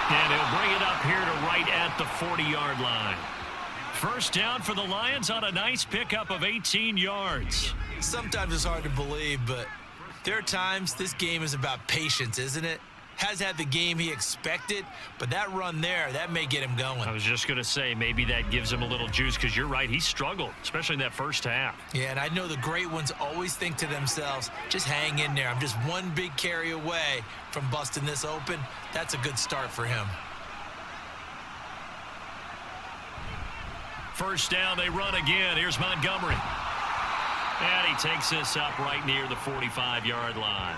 And he'll bring it up here to right at the 40-yard line. First down for the Lions on a nice pickup of 18 yards. Sometimes it's hard to believe, but there are times this game is about patience, isn't it? Has had the game he expected, but that run there, that may get him going. I was just going to say, maybe that gives him a little juice, because you're right, he struggled, especially in that first half. Yeah, and I know the great ones always think to themselves, just hang in there. I'm just one big carry away from busting this open. That's a good start for him. First down, they run again. Here's Montgomery. And he takes this up right near the 45-yard line.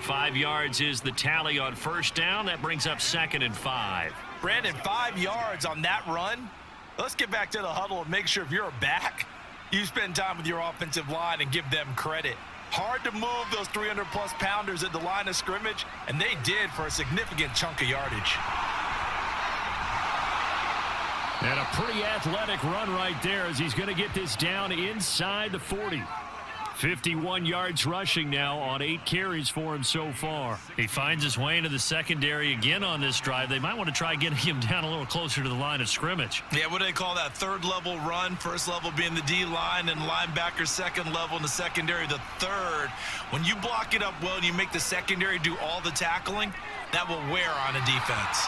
5 yards is the tally on first down. That brings up 2nd and 5. Brandon, 5 yards on that run. Let's get back to the huddle and make sure if you're a back, you spend time with your offensive line and give them credit. Hard to move those 300-plus pounders at the line of scrimmage, and they did for a significant chunk of yardage. And a pretty athletic run right there as he's going to get this down inside the 40. 51 yards rushing now on 8 carries for him so far. He finds his way into the secondary again on this drive. They might want to try getting him down a little closer to the line of scrimmage. Yeah, what do they call that? Third level run. First level being the D-line and linebacker. Second level in the secondary, the third. When you block it up well and you make the secondary do all the tackling, that will wear on a defense.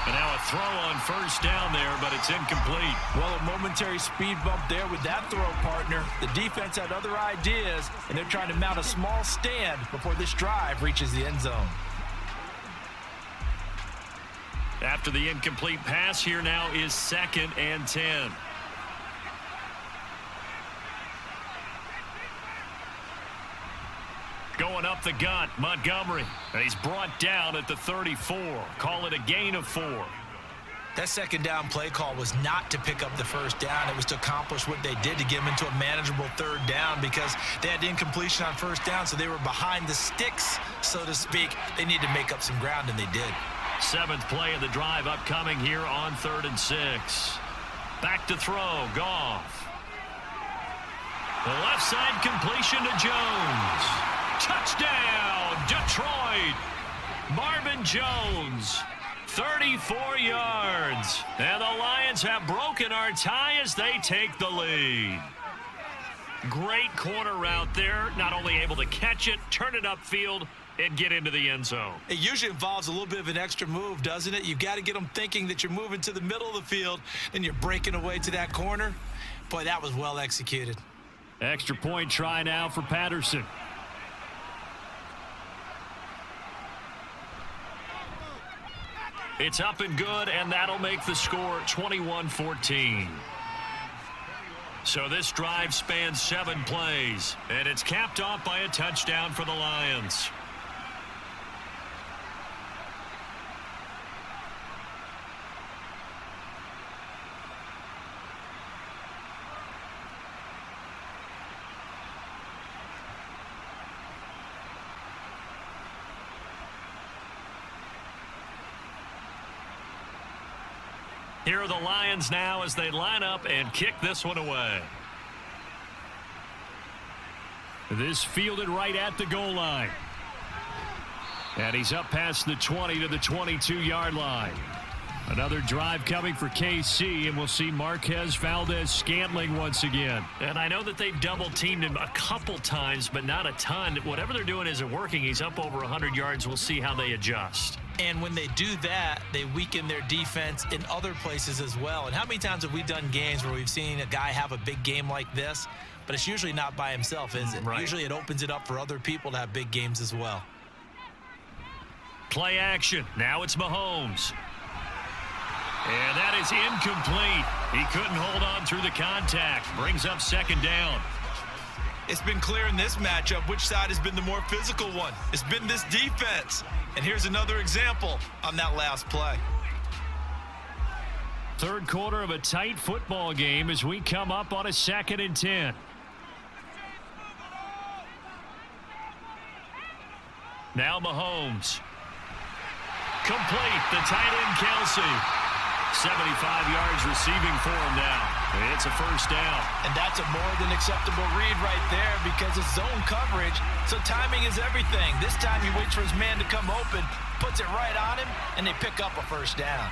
And now a throw on first down there, but it's incomplete. Well, a momentary speed bump there with that throw, partner. The defense had other ideas, and they're trying to mount a small stand before this drive reaches the end zone. After the incomplete pass, here now is 2nd and 10. Going up the gut, Montgomery. And he's brought down at the 34. Call it a gain of 4. That second down play call was not to pick up the first down. It was to accomplish what they did to get them into a manageable third down because they had incompletion on first down, so they were behind the sticks, so to speak. They needed to make up some ground, and they did. 7th play of the drive upcoming here on 3rd and 6. Back to throw, Goff. The left side completion to Jones. Touchdown, Detroit. Marvin Jones, 34 yards. And the Lions have broken our tie as they take the lead. Great corner route there. Not only able to catch it, turn it upfield, and get into the end zone. It usually involves a little bit of an extra move, doesn't it? You've got to get them thinking that you're moving to the middle of the field and you're breaking away to that corner. Boy, that was well executed. Extra point try now for Patterson. It's up and good, and that'll make the score 21-14. So this drive spans 7 plays, and it's capped off by a touchdown for the Lions. Here are the Lions now as they line up and kick this one away. This fielded right at the goal line. And he's up past the 20 to the 22-yard line. Another drive coming for KC, and we'll see Marquez Valdez-Scantling once again. And I know that they've double-teamed him a couple times, but not a ton. Whatever they're doing isn't working. He's up over 100 yards. We'll see how they adjust. And when they do that, they weaken their defense in other places as well. And how many times have we done games where we've seen a guy have a big game like this, but it's usually not by himself, is it? Right. Usually it opens it up for other people to have big games as well. Play action. Now it's Mahomes. And that is incomplete. He couldn't hold on through the contact. Brings up 2nd down. It's been clear in this matchup which side has been the more physical one. It's been this defense. And here's another example on that last play. Third quarter of a tight football game as we come up on a 2nd and 10. Now Mahomes. Complete. The tight end, Kelsey. 75 yards receiving for him now. It's a first down. And that's a more than acceptable read right there because it's zone coverage, so timing is everything. This time he waits for his man to come open, puts it right on him, and they pick up a first down.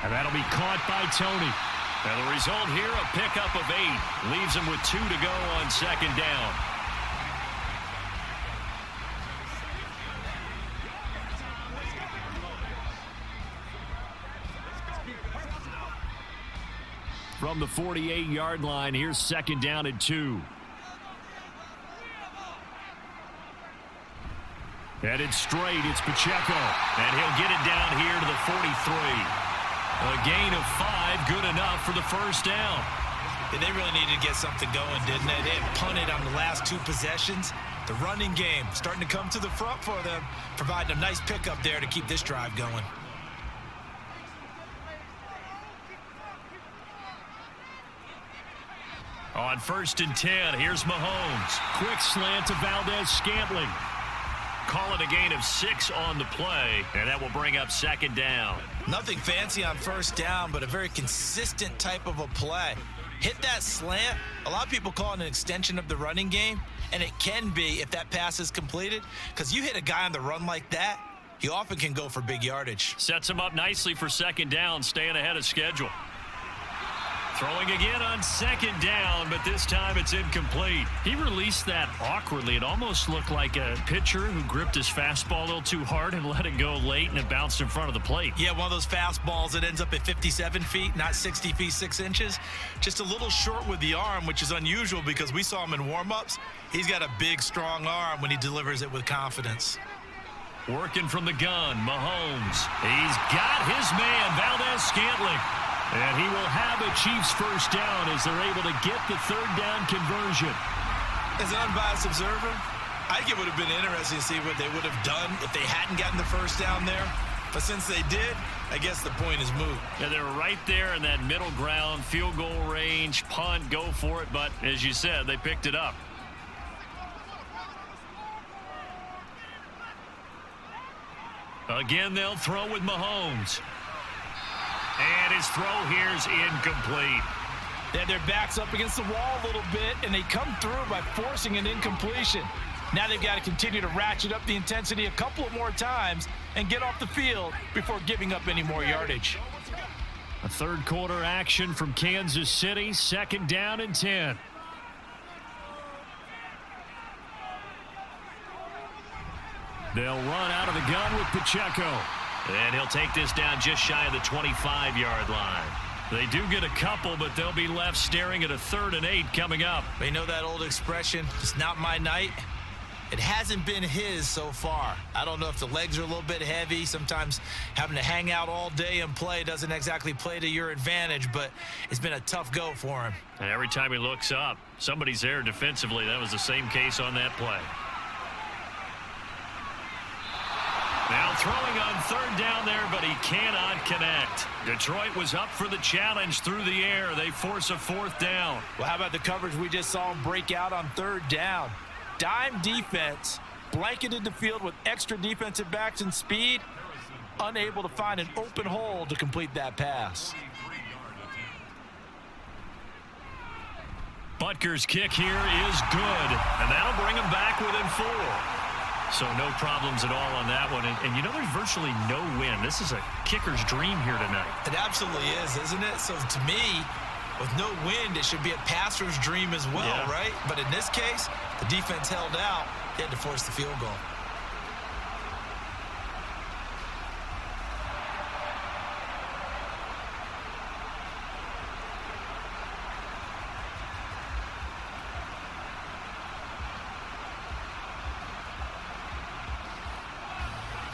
And that'll be caught by Tony. And the result here, a pickup of 8. Leaves him with 2 to go on second down. From the 48-yard line, here's second down and 2. Headed straight, it's Pacheco. And he'll get it down here to the 43. A gain of 5, good enough for the first down. They really needed to get something going, didn't they? They had punted on the last 2 possessions. The running game starting to come to the front for them, providing a nice pickup there to keep this drive going. On 1st and 10, here's Mahomes. Quick slant to Valdez-Scantling. Call it a gain of 6 on the play, and that will bring up second down. Nothing fancy on first down, but a very consistent type of a play. Hit that slant. A lot of people call it an extension of the running game, and it can be if that pass is completed, because you hit a guy on the run like that, he often can go for big yardage. Sets him up nicely for second down, staying ahead of schedule. Throwing again on second down, but this time it's incomplete. He released that awkwardly. It almost looked like a pitcher who gripped his fastball a little too hard and let it go late, and it bounced in front of the plate. Yeah, one of those fastballs that ends up at 57 feet, not 60 feet, 6 inches. Just a little short with the arm, which is unusual because we saw him in warm-ups. He's got a big, strong arm when he delivers it with confidence. Working from the gun, Mahomes. He's got his man, Valdez-Scantling. And he will have a Chiefs first down as they're able to get the third down conversion. As an unbiased observer, I think it would have been interesting to see what they would have done if they hadn't gotten the first down there. But since they did, I guess the point is moot. Yeah, they were right there in that middle ground, field goal range, punt, go for it. But as you said, they picked it up. Again, they'll throw with Mahomes. And his throw here's incomplete. They had their backs up against the wall a little bit, and they come through by forcing an incompletion. Now they've got to continue to ratchet up the intensity a couple of more times and get off the field before giving up any more yardage. A third quarter action from Kansas City, second down and 10. They'll run out of the gun with Pacheco. And he'll take this down just shy of the 25-yard line. They do get a couple, but they'll be left staring at a 3rd and 8 coming up. You know that old expression, it's not my night? It hasn't been his so far. I don't know if the legs are a little bit heavy. Sometimes having to hang out all day and play doesn't exactly play to your advantage, but it's been a tough go for him. And every time he looks up, somebody's there defensively. That was the same case on that play. Now throwing on 3rd down there, but he cannot connect. Detroit was up for the challenge through the air. They force a 4th down. Well, how about the coverage we just saw him break out on 3rd down? Dime defense, blanketed the field with extra defensive backs and speed, unable to find an open hole to complete that pass. Butker's kick here is good, and that'll bring him back within 4. So no problems at all on that one. And you know, there's virtually no wind. This is a kicker's dream here tonight. It absolutely is, isn't it? So to me, with no wind, it should be a passer's dream as well, yeah. Right? But in this case, the defense held out. They had to force the field goal.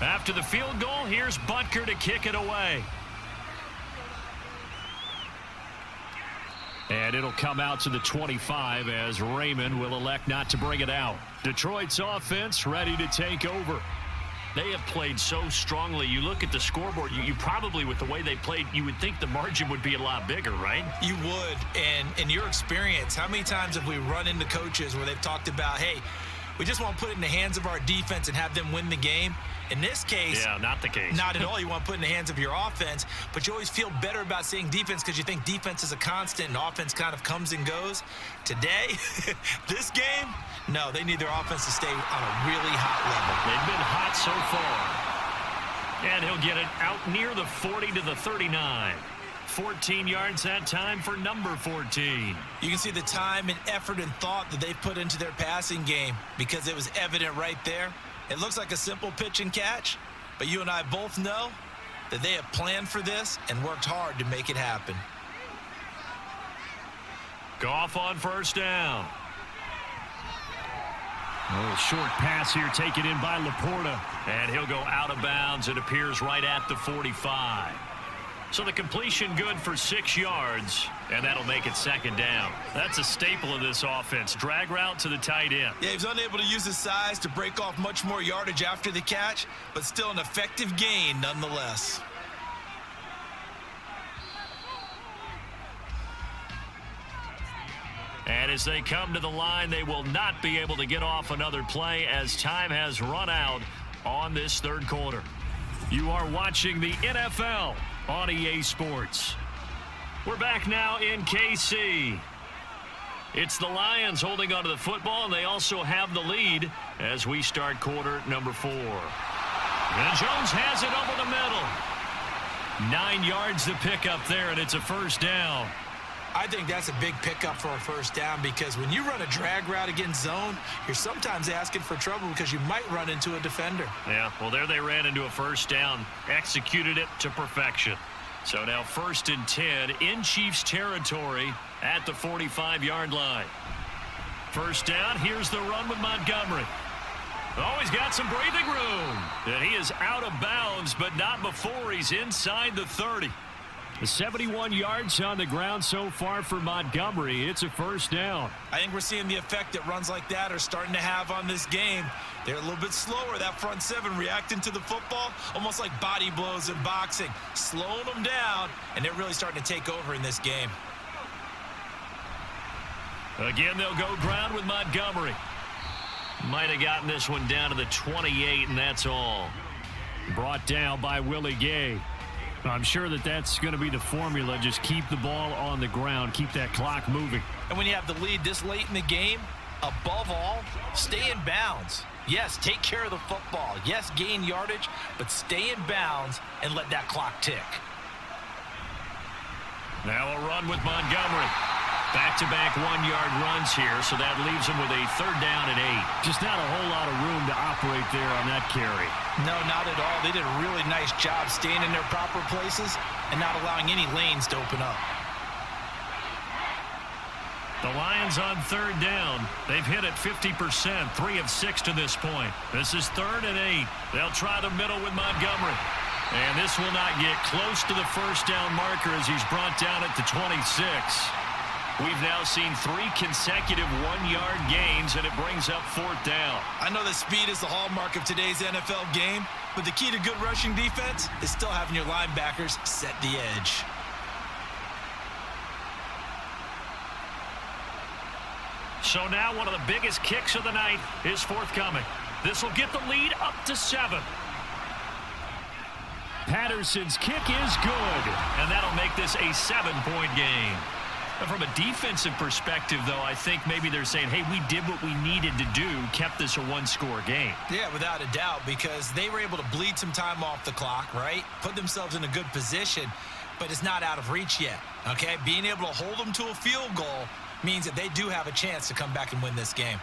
After the field goal, here's Butker to kick it away. And it'll come out to the 25 as Raymond will elect not to bring it out. Detroit's offense ready to take over. They have played so strongly. You look at the scoreboard, you probably, with the way they played, you would think the margin would be a lot bigger, right? You would. And in your experience, how many times have we run into coaches where they've talked about, hey, we just want to put it in the hands of our defense and have them win the game? In this case, yeah, not the case. Not at all. You want to put it in the hands of your offense, but you always feel better about seeing defense because you think defense is a constant and offense kind of comes and goes. Today, this game, no, they need their offense to stay on a really hot level. They've been hot so far. And he'll get it out near the 40 to the 39. 14 yards that time for number 14. You can see the time and effort and thought that they've put into their passing game because it was evident right there. It looks like a simple pitch and catch, but you and I both know that they have planned for this and worked hard to make it happen. Goff on first down. A short pass here taken in by Laporta. And he'll go out of bounds. It appears right at the 45. So the completion good for 6 yards, and that'll make it second down. That's a staple of this offense. Drag route to the tight end. Yeah, he was unable to use his size to break off much more yardage after the catch, but still an effective gain nonetheless. And as they come to the line, they will not be able to get off another play as time has run out on this third quarter. You are watching the NFL on EA Sports. We're back now in KC. It's the Lions holding onto the football, and they also have the lead as we start quarter number 4. And Jones has it over the middle. 9 yards to pick up there, and it's a first down. I think that's a big pickup for a first down because when you run a drag route against zone, you're sometimes asking for trouble because you might run into a defender. Yeah, well, there they ran into a first down, executed it to perfection. So now 1st and 10 in Chiefs territory at the 45-yard line. First down, here's the run with Montgomery. Oh, he's got some breathing room. And he is out of bounds, but not before he's inside the 30. The 71 yards on the ground so far for Montgomery. It's a first down. I think we're seeing the effect that runs like that are starting to have on this game. They're a little bit slower, that front seven reacting to the football, almost like body blows in boxing, slowing them down, and they're really starting to take over in this game. Again, they'll go ground with Montgomery. Might have gotten this one down to the 28, and that's all. Brought down by Willie Gay. I'm sure that that's going to be the formula. Just keep the ball on the ground. Keep that clock moving. And when you have the lead this late in the game, above all, stay in bounds. Yes, take care of the football. Yes, gain yardage, but stay in bounds and let that clock tick. Now a run with Montgomery. Back-to-back 1-yard runs here, so that leaves him with a third down and 8. Just not a whole lot of room to operate there on that carry. No, not at all. They did a really nice job staying in their proper places and not allowing any lanes to open up. The Lions on third down. They've hit it 50%, 3 of 6 to this point. This is 3rd and 8. They'll try the middle with Montgomery. And this will not get close to the first down marker as he's brought down at the 26. We've now seen 3 consecutive 1-yard gains, and it brings up 4th down. I know that speed is the hallmark of today's NFL game, but the key to good rushing defense is still having your linebackers set the edge. So now one of the biggest kicks of the night is forthcoming. This will get the lead up to 7. Patterson's kick is good, and that'll make this a 7-point game. From a defensive perspective, though, I think maybe they're saying, hey, we did what we needed to do, kept this a 1-score game. Yeah, without a doubt, because they were able to bleed some time off the clock, right? Put themselves in a good position, but it's not out of reach yet, okay? Being able to hold them to a field goal means that they do have a chance to come back and win this game.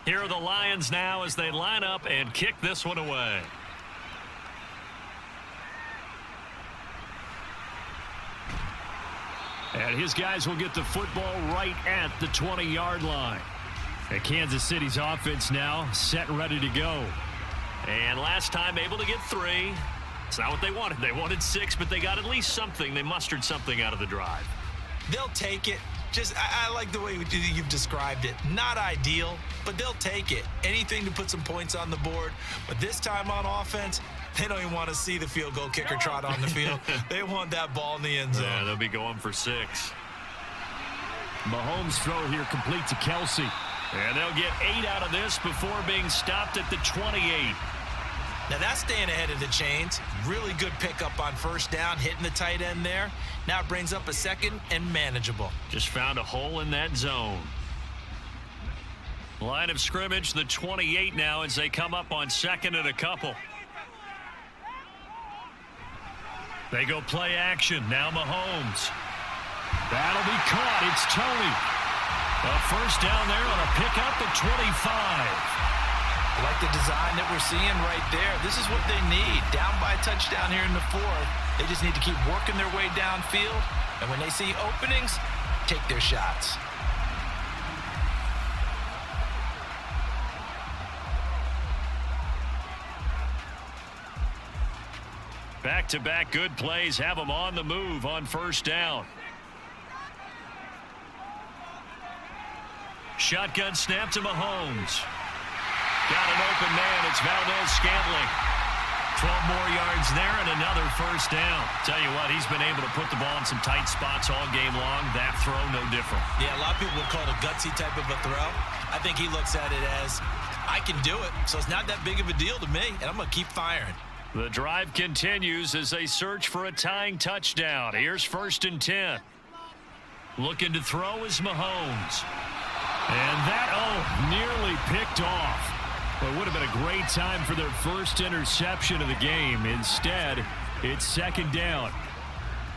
Here are the Lions now as they line up and kick this one away. And his guys will get the football right at the 20-yard line. And Kansas City's offense now set and ready to go. And last time able to get 3. It's not what they wanted. They wanted 6, but they got at least something. They mustered something out of the drive. They'll take it. I like the way you've described it. Not ideal, but they'll take it. Anything to put some points on the board. But this time on offense, they don't even want to see the field goal kicker trot on the field. They want that ball in the end zone. Yeah, they'll be going for 6. Mahomes' throw here complete to Kelsey. And they'll get 8 out of this before being stopped at the 28. Now that's staying ahead of the chains. Really good pickup on first down, hitting the tight end there. Now it brings up a second and manageable. Just found a hole in that zone. Line of scrimmage, the 28 now as they come up on second and a couple. They go play action. Now Mahomes. That'll be caught. It's Tony. A first down there on a pickup at 25. I like the design that we're seeing right there. This is what they need. Down by a touchdown here in the 4th. They just need to keep working their way downfield. And when they see openings, take their shots. Back-to-back good plays have them on the move on first down. Shotgun snap to Mahomes. Got an open man. It's Valdez-Scantling. 12 more yards there and another first down. Tell you what, he's been able to put the ball in some tight spots all game long. That throw, no different. Yeah, a lot of people would call it a gutsy type of a throw. I think he looks at it as, I can do it, so it's not that big of a deal to me, and I'm going to keep firing. The drive continues as they search for a tying touchdown. Here's 1st and 10. Looking to throw is Mahomes. And that, nearly picked off. Well, it would have been a great time for their first interception of the game. Instead, it's second down.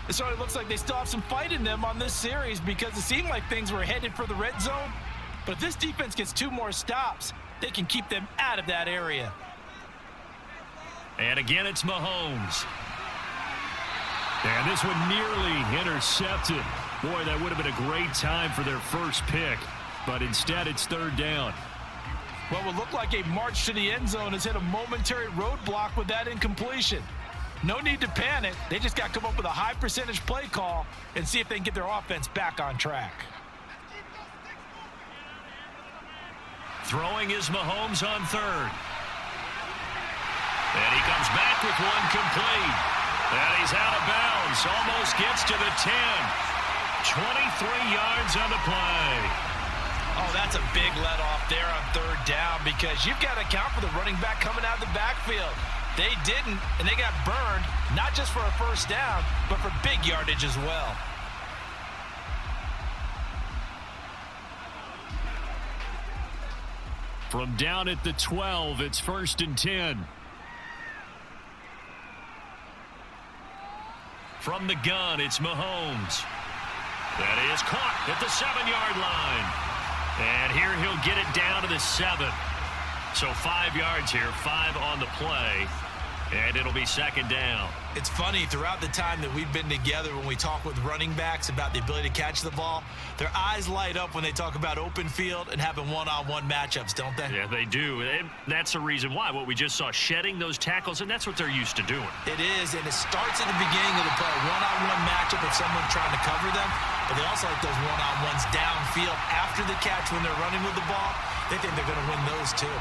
It certainly looks like they still have some fight in them on this series because it seemed like things were headed for the red zone. But if this defense gets 2 more stops, they can keep them out of that area. And again, it's Mahomes. And this one nearly intercepted. Boy, that would have been a great time for their first pick. But instead, it's third down. What would look like a march to the end zone has hit a momentary roadblock with that incompletion. No need to panic. They just got to come up with a high percentage play call and see if they can get their offense back on track. Throwing is Mahomes on third. And he comes back with one complete. And he's out of bounds. Almost gets to the 10. 23 yards on the play. Oh, that's a big let off there on third down because you've got to account for the running back coming out of the backfield. They didn't, and they got burned, not just for a first down, but for big yardage as well. From down at the 12, it's 1st and 10. From the gun, it's Mahomes. That is caught at the 7-yard line. And here he'll get it down to the 7. So 5 yards here, 5 on the play. And it'll be second down. It's funny, throughout the time that we've been together when we talk with running backs about the ability to catch the ball, their eyes light up when they talk about open field and having one-on-one matchups, don't they? Yeah, they do. And that's the reason why. What we just saw, shedding those tackles, and that's what they're used to doing. It is, and it starts at the beginning of the play. One-on-one matchup if someone's trying to cover them, but they also like those one-on-ones downfield after the catch when they're running with the ball. They think they're going to win those too.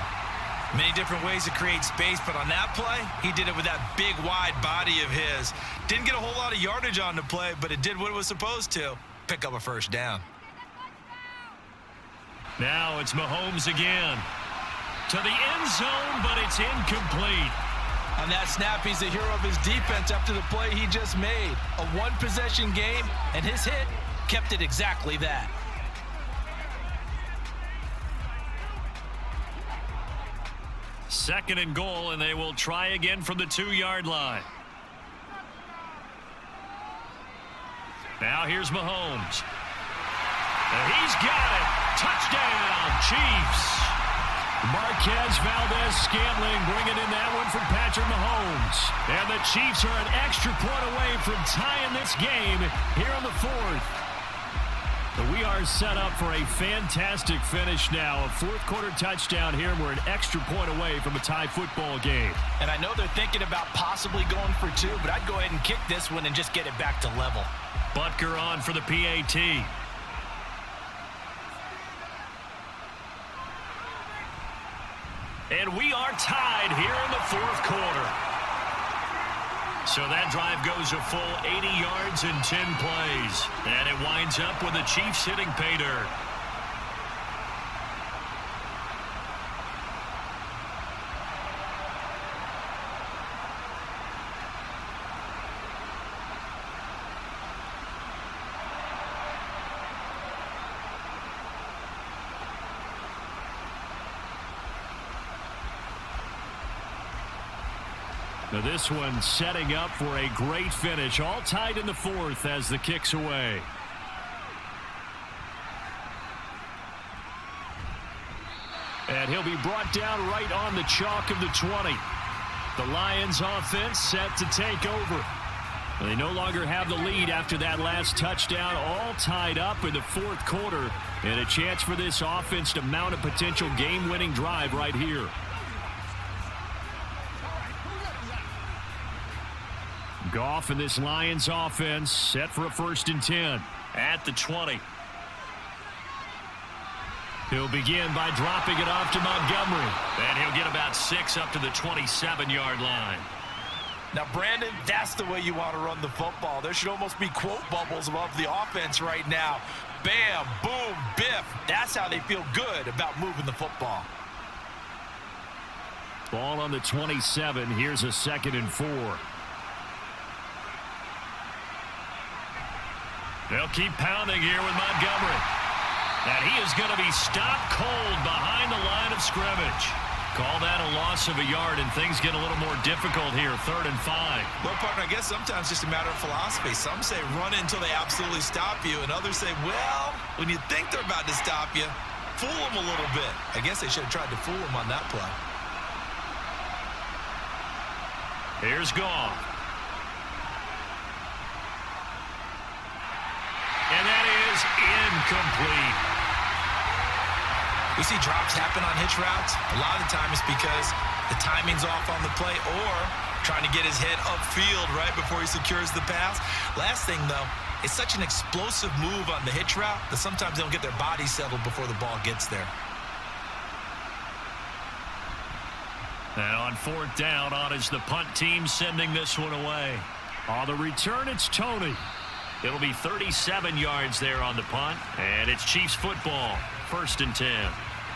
Many different ways to create space, but on that play, he did it with that big, wide body of his. Didn't get a whole lot of yardage on the play, but it did what it was supposed to. Pick up a first down. Now it's Mahomes again. To the end zone, but it's incomplete. On that snap, he's the hero of his defense after the play he just made. A one-possession game, and his hit kept it exactly that. Second and goal, and they will try again from the 2-yard line. Now here's Mahomes. And he's got it. Touchdown, Chiefs. Marquez Valdez-Scantling bringing in that one from Patrick Mahomes. And the Chiefs are an extra point away from tying this game here in the 4th. We are set up for a fantastic finish now. A fourth-quarter touchdown here. We're an extra point away from a tie football game. And I know they're thinking about possibly going for two, but I'd go ahead and kick this one and just get it back to level. Butker on for the PAT. And we are tied here in the fourth quarter. So that drive goes a full 80 yards in 10 plays. And it winds up with the Chiefs hitting pay dirt. Now this one setting up for a great finish. All tied in the fourth as the kick's away. And he'll be brought down right on the chalk of the 20. The Lions offense set to take over. They no longer have the lead after that last touchdown. All tied up in the fourth quarter. And a chance for this offense to mount a potential game-winning drive right here. Goff and this Lions offense set for a 1st and 10 at the 20. He'll begin by dropping it off to Montgomery. And he'll get about 6 up to the 27-yard line. Now, Brandon, that's the way you want to run the football. There should almost be quote bubbles above the offense right now. Bam, boom, biff. That's how they feel good about moving the football. Ball on the 27. Here's a 2nd and 4. They'll keep pounding here with Montgomery. And he is going to be stopped cold behind the line of scrimmage. Call that a loss of a yard, and things get a little more difficult here. 3rd and 5. Well, partner, I guess sometimes it's just a matter of philosophy. Some say run until they absolutely stop you, and others say, well, when you think they're about to stop you, fool them a little bit. I guess they should have tried to fool them on that play. Here's Goff. And that is incomplete. We see drops happen on hitch routes. A lot of the time it's because the timing's off on the play or trying to get his head upfield right before he secures the pass. Last thing, though, it's such an explosive move on the hitch route that sometimes they don't get their body settled before the ball gets there. And on 4th down, on is the punt team sending this one away. On the return, it's Tony. It'll be 37 yards there on the punt, and it's Chiefs football. 1st and 10.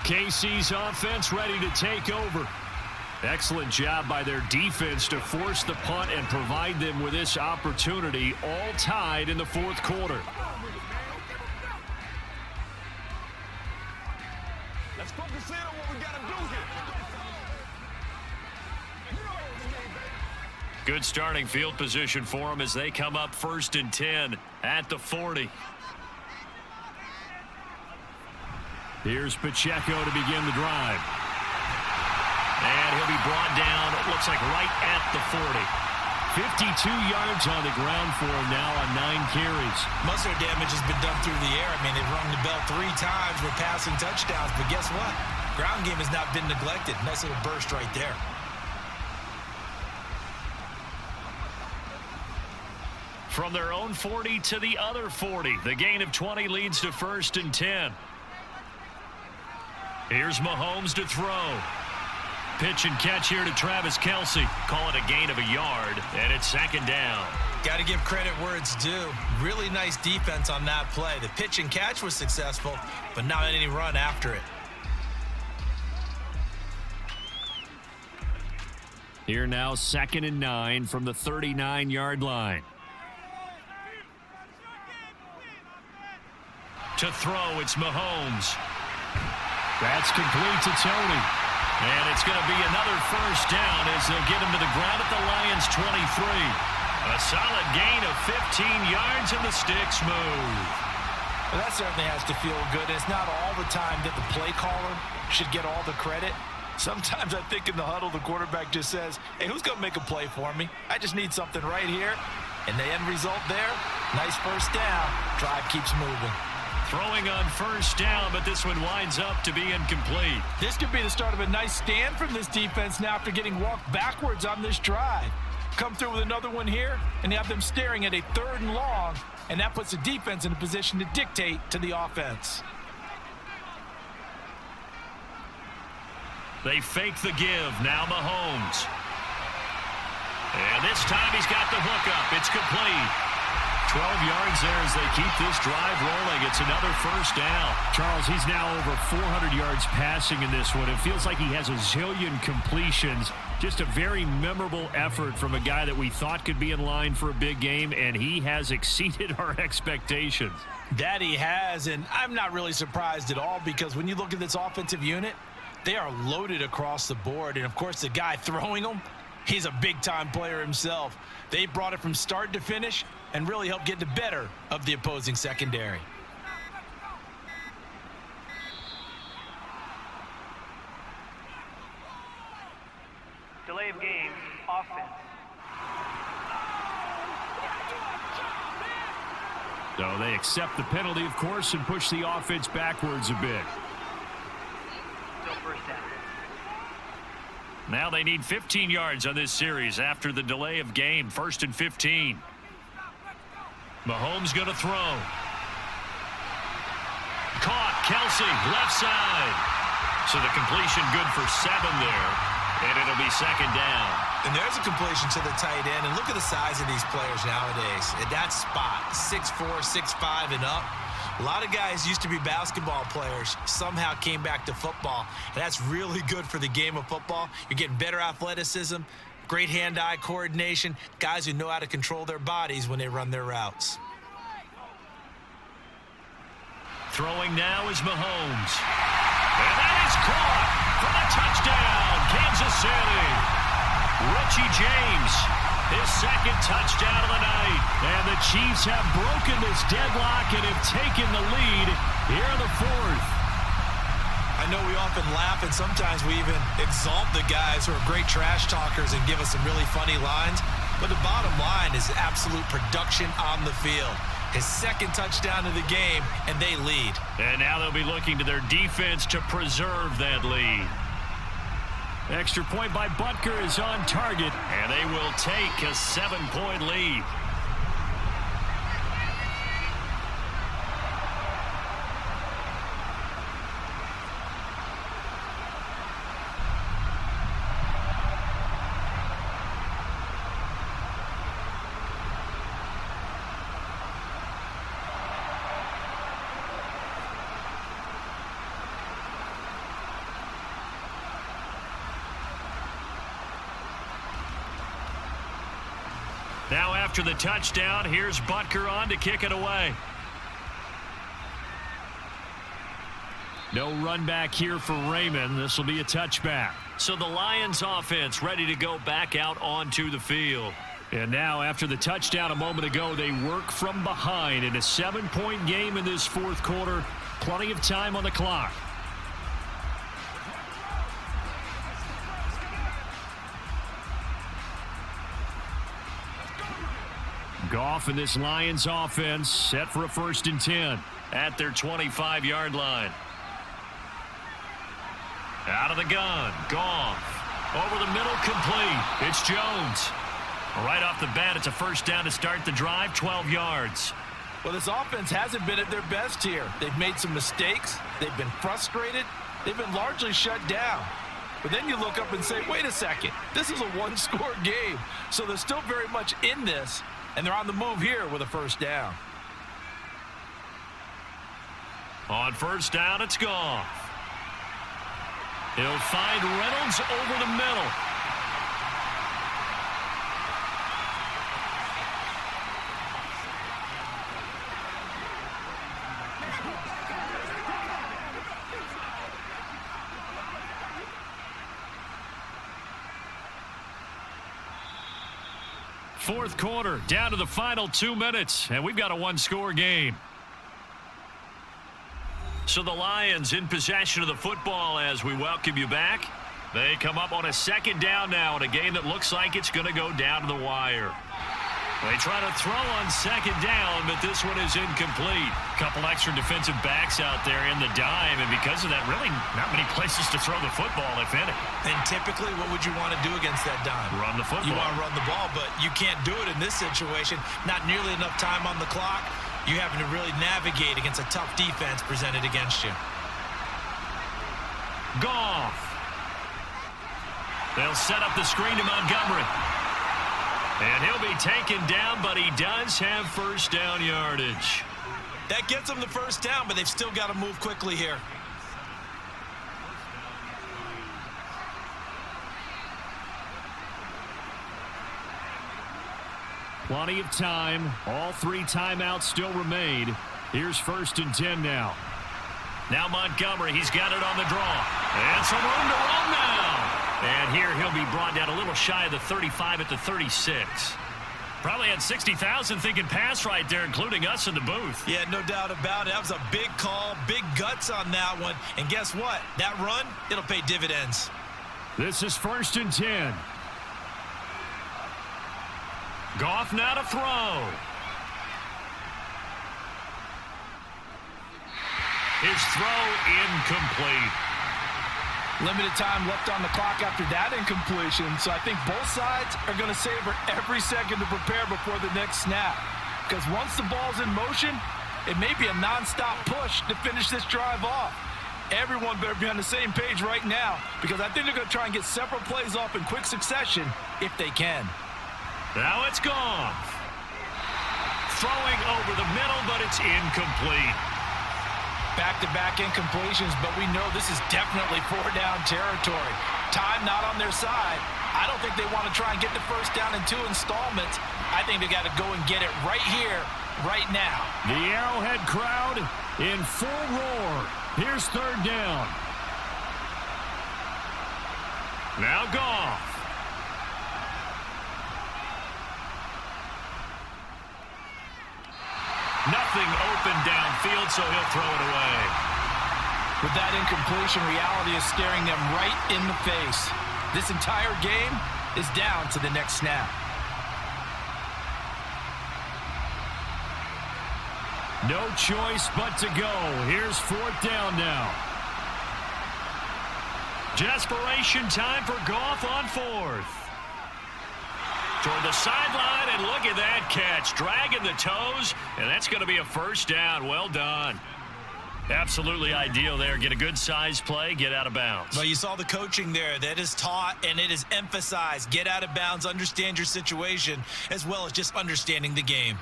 KC's offense ready to take over. Excellent job by their defense to force the punt and provide them with this opportunity, all tied in the fourth quarter. Let's focus in on what we got to do here. Good starting field position for them as they come up 1st and 10 at the 40. Here's Pacheco to begin the drive. And he'll be brought down, it looks like right at the 40. 52 yards on the ground for him now on 9 carries. Most of their damage has been done through the air. I mean, they've rung the bell 3 times with passing touchdowns, but guess what? Ground game has not been neglected. Nice little burst right there. From their own 40 to the other 40. The gain of 20 leads to 1st and 10. Here's Mahomes to throw. Pitch and catch here to Travis Kelce. Call it a gain of a yard, and it's 2nd down. Got to give credit where it's due. Really nice defense on that play. The pitch and catch was successful, but not any run after it. Here now, 2nd and 9 from the 39-yard line. To throw, it's Mahomes. That's complete to Tony. And it's going to be another 1st down as they'll get him to the ground at the Lions' 23. A solid gain of 15 yards and the sticks move. Well, that certainly has to feel good. It's not all the time that the play caller should get all the credit. Sometimes I think in the huddle, the quarterback just says, hey, who's going to make a play for me? I just need something right here. And the end result there, nice 1st down. Drive keeps moving. Throwing on first down, but this one winds up to be incomplete. This could be the start of a nice stand from this defense now after getting walked backwards on this drive. Come through with another one here, and you have them staring at a 3rd and long, and that puts the defense in a position to dictate to the offense. They fake the give. Now Mahomes. And this time he's got the hook up. It's complete. 12 yards there as they keep this drive rolling. It's another first down. Charles, he's now over 400 yards passing in this one. It feels like he has a zillion completions. Just a very memorable effort from a guy that we thought could be in line for a big game, and he has exceeded our expectations. That he has, and I'm not really surprised at all because when you look at this offensive unit, they are loaded across the board. And, of course, the guy throwing them, he's a big-time player himself. They brought it from start to finish and really helped get the better of the opposing secondary. Delay of game, offense. So they accept the penalty, of course, and push the offense backwards a bit. Still first down. Now they need 15 yards on this series after the delay of game. 1st and 15. Mahomes going to throw. Caught. Kelsey, left side. So the completion good for 7 there. And it'll be 2nd down. And there's a completion to the tight end. And look at the size of these players nowadays. At that spot, 6'4", 6'5", and up. A lot of guys used to be basketball players, somehow came back to football, and that's really good for the game of football. You're getting better athleticism, great hand-eye coordination, guys who know how to control their bodies when they run their routes. Throwing now is Mahomes. And that is caught for the touchdown, Kansas City. Richie James, his 2nd touchdown of the night. And the Chiefs have broken this deadlock and have taken the lead here in the 4th. I know we often laugh and sometimes we even exalt the guys who are great trash talkers and give us some really funny lines. But the bottom line is absolute production on the field. His 2nd touchdown of the game, and they lead. And now they'll be looking to their defense to preserve that lead. Extra point by Butker is on target, and they will take a 7-point lead. Now after the touchdown, here's Butker on to kick it away. No run back here for Raymond. This will be a touchback. So the Lions offense ready to go back out onto the field. And now after the touchdown a moment ago, they work from behind in a 7-point game in this 4th quarter. Plenty of time on the clock. Goff and this Lions offense set for a 1st and 10 at their 25-yard line. Out of the gun, Goff. Over the middle, complete. It's Jones. Right off the bat, it's a 1st down to start the drive, 12 yards. Well, this offense hasn't been at their best here. They've made some mistakes. They've been frustrated. They've been largely shut down. But then you look up and say, wait a second, this is a 1-score game. So they're still very much in this. And they're on the move here with a 1st down. On 1st down, it's Goff. He'll find Reynolds over the middle. Fourth quarter, down to the final 2 minutes, and we've got a 1-score game. So the Lions in possession of the football as we welcome you back. They come up on a 2nd down now in a game that looks like it's going to go down to the wire. They try to throw on second down, but this one is incomplete. Couple extra defensive backs out there in the dime, and because of that, really not many places to throw the football, if any. And typically, what would you want to do against that dime? Run the football. You want to run the ball, but you can't do it in this situation. Not nearly enough time on the clock. You having to really navigate against a tough defense presented against you. Goff. They'll set up the screen to Montgomery. And he'll be taken down, but he does have first down yardage. That gets them the first down, but they've still got to move quickly here. Plenty of time. All 3 timeouts still remain. Here's 1st and 10 now. Now Montgomery, he's got it on the draw. And some room to run now. And here he'll be brought down a little shy of the 35 at the 36. Probably had 60,000 thinking pass right there, including us in the booth. Yeah, no doubt about it. That was a big call, big guts on that one. And guess what? That run, it'll pay dividends. This is 1st and 10. Goff now to throw. His throw incomplete. Limited time left on the clock after that incompletion, so I think both sides are going to savor every second to prepare before the next snap. Because once the ball's in motion, it may be a nonstop push to finish this drive off. Everyone better be on the same page right now, because I think they're going to try and get several plays off in quick succession if they can. Now it's Goff. Throwing over the middle, but it's incomplete. Back-to-back incompletions, but we know this is definitely 4-down territory. Time not on their side. I don't think they want to try and get the first down in 2 installments. I think they got to go and get it right here, right now. The Arrowhead crowd in full roar. Here's 3rd down. Now Goff. Nothing open downfield, so he'll throw it away. With that incompletion, reality is staring them right in the face. This entire game is down to the next snap. No choice but to go. Here's 4th down now. Desperation time for Goff on 4th. Toward the sideline, and look at that catch. Dragging the toes, and that's going to be a first down. Well done. Absolutely ideal there. Get a good size play, get out of bounds. Well, you saw the coaching there. That is taught, and it is emphasized. Get out of bounds, understand your situation, as well as just understanding the game.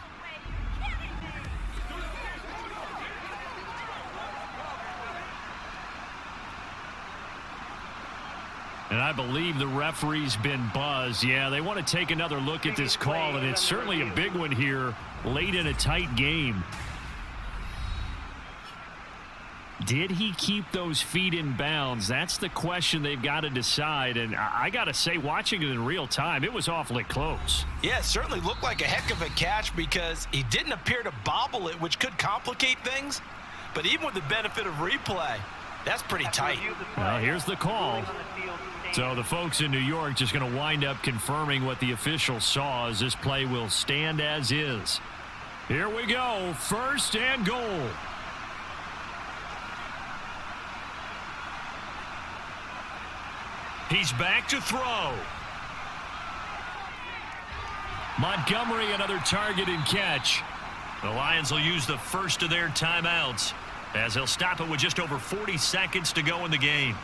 And I believe the referee's been buzzed. Yeah, they want to take another look at this call, and it's certainly a big one here late in a tight game. Did he keep those feet in bounds? That's the question they've got to decide. And I got to say, watching it in real time, it was awfully close. Yeah, it certainly looked like a heck of a catch because he didn't appear to bobble it, which could complicate things. But even with the benefit of replay, that's pretty tight. Well, here's the call. So the folks in New York just going to wind up confirming what the officials saw, as this play will stand as is. Here we go. 1st and goal. He's back to throw. Montgomery, another target and catch. The Lions will use the first of their timeouts, as they'll stop it with just over 40 seconds to go in the game.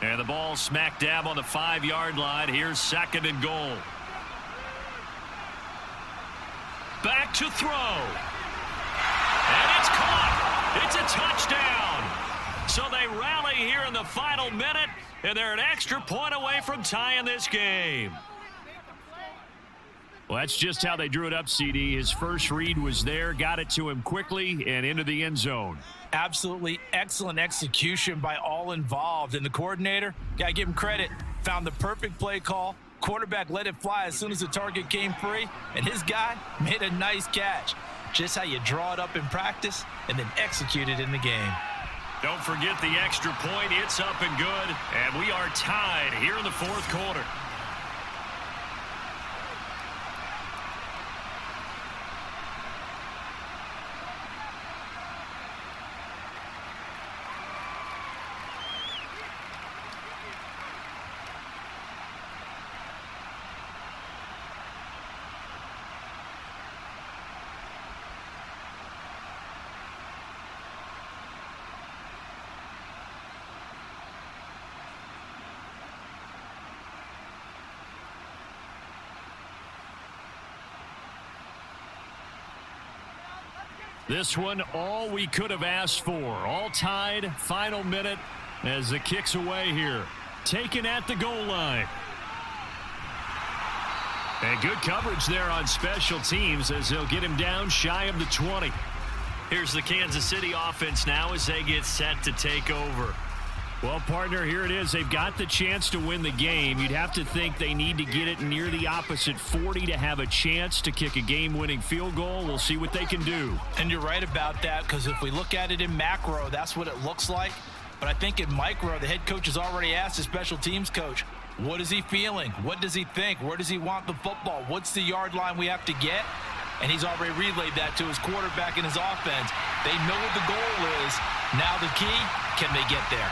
And the ball smack dab on the 5-yard line. Here's 2nd and goal. Back to throw. And it's caught. It's a touchdown. So they rally here in the final minute, and they're an extra point away from tying this game. Well, that's just how they drew it up, CD. His first read was there, got it to him quickly, and into the end zone. Absolutely excellent execution by all involved. And the coordinator, got to give him credit, found the perfect play call. Quarterback let it fly as soon as the target came free, and his guy made a nice catch. just how you draw it up in practice and then execute it in the game. Don't forget the extra point. It's up and good. And we are tied here in the fourth quarter. This one, all we could have asked for. All tied, final minute as the kick's away here. Taken at the goal line. And good coverage there on special teams as they'll get him down shy of the 20. Here's the Kansas City offense now as they get set to take over. Well, partner, here it is. They've got the chance to win the game. You'd have to think they need to get it near the opposite 40 to have a chance to kick a game-winning field goal. We'll see what they can do. And you're right about that, because if we look at it in macro, that's what it looks like. But I think in micro, the head coach has already asked the special teams coach, what is he feeling? What does he think? Where does he want the football? What's the yard line we have to get? And he's already relayed that to his quarterback and his offense. They know what the goal is. Now the key, can they get there?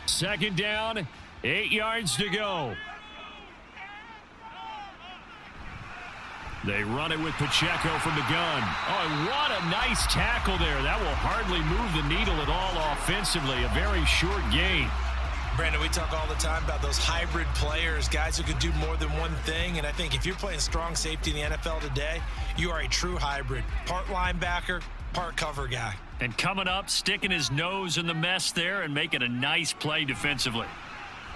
Second down, 8 yards to go. They run it with Pacheco from the gun. Oh, and what a nice tackle there. That will hardly move the needle at all offensively. A very short gain. Brandon, we talk all the time about those hybrid players, guys who can do more than one thing. And I think if you're playing strong safety in the NFL today, you are a true hybrid. Part linebacker, part cover guy. And coming up, sticking his nose in the mess there and making a nice play defensively.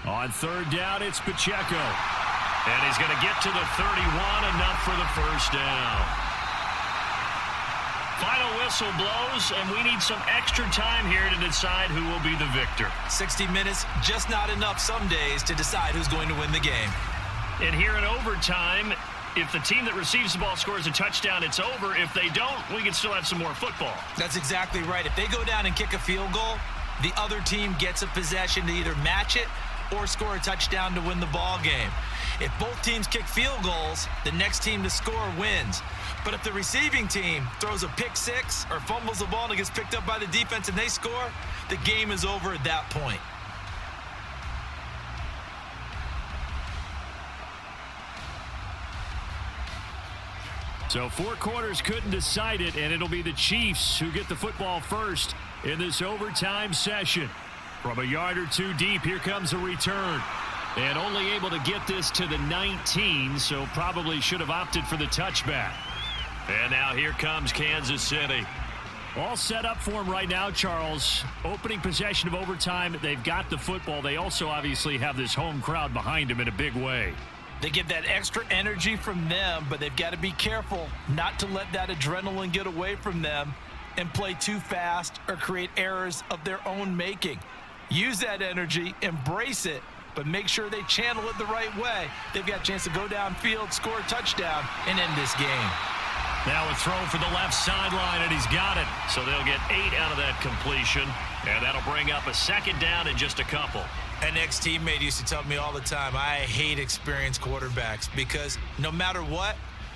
On third down, it's Pacheco. And he's going to get to the 31, enough for the first down. Final whistle blows, and we need some extra time here to decide who will be the victor. 60 minutes, just not enough some days to decide who's going to win the game. And here in overtime, if the team that receives the ball scores a touchdown, it's over. If they don't, we can still have some more football. That's exactly right. If they go down and kick a field goal, the other team gets a possession to either match it or score a touchdown to win the ball game. If both teams kick field goals, the next team to score wins. But if the receiving team throws a pick six or fumbles the ball and it gets picked up by the defense and they score, the game is over at that point. So 4 quarters couldn't decide it, and it'll be the Chiefs who get the football first in this overtime session. From a yard or two deep, here comes a return. And only able to get this to the 19, so probably should have opted for the touchback. And now here comes Kansas City. All set up for him right now, Charles. Opening possession of overtime, they've got the football. They also obviously have this home crowd behind them in a big way. They get that extra energy from them, but they've got to be careful not to let that adrenaline get away from them and play too fast or create errors of their own making. Use that energy, embrace it, but make sure they channel it the right way. They've got a chance to go downfield, score a touchdown, and end this game. Now a throw for the left sideline, and he's got it. So they'll get 8 out of that completion, and that'll bring up a second down in just a couple. An ex-teammate used to tell me all the time, I hate experienced quarterbacks because no matter what,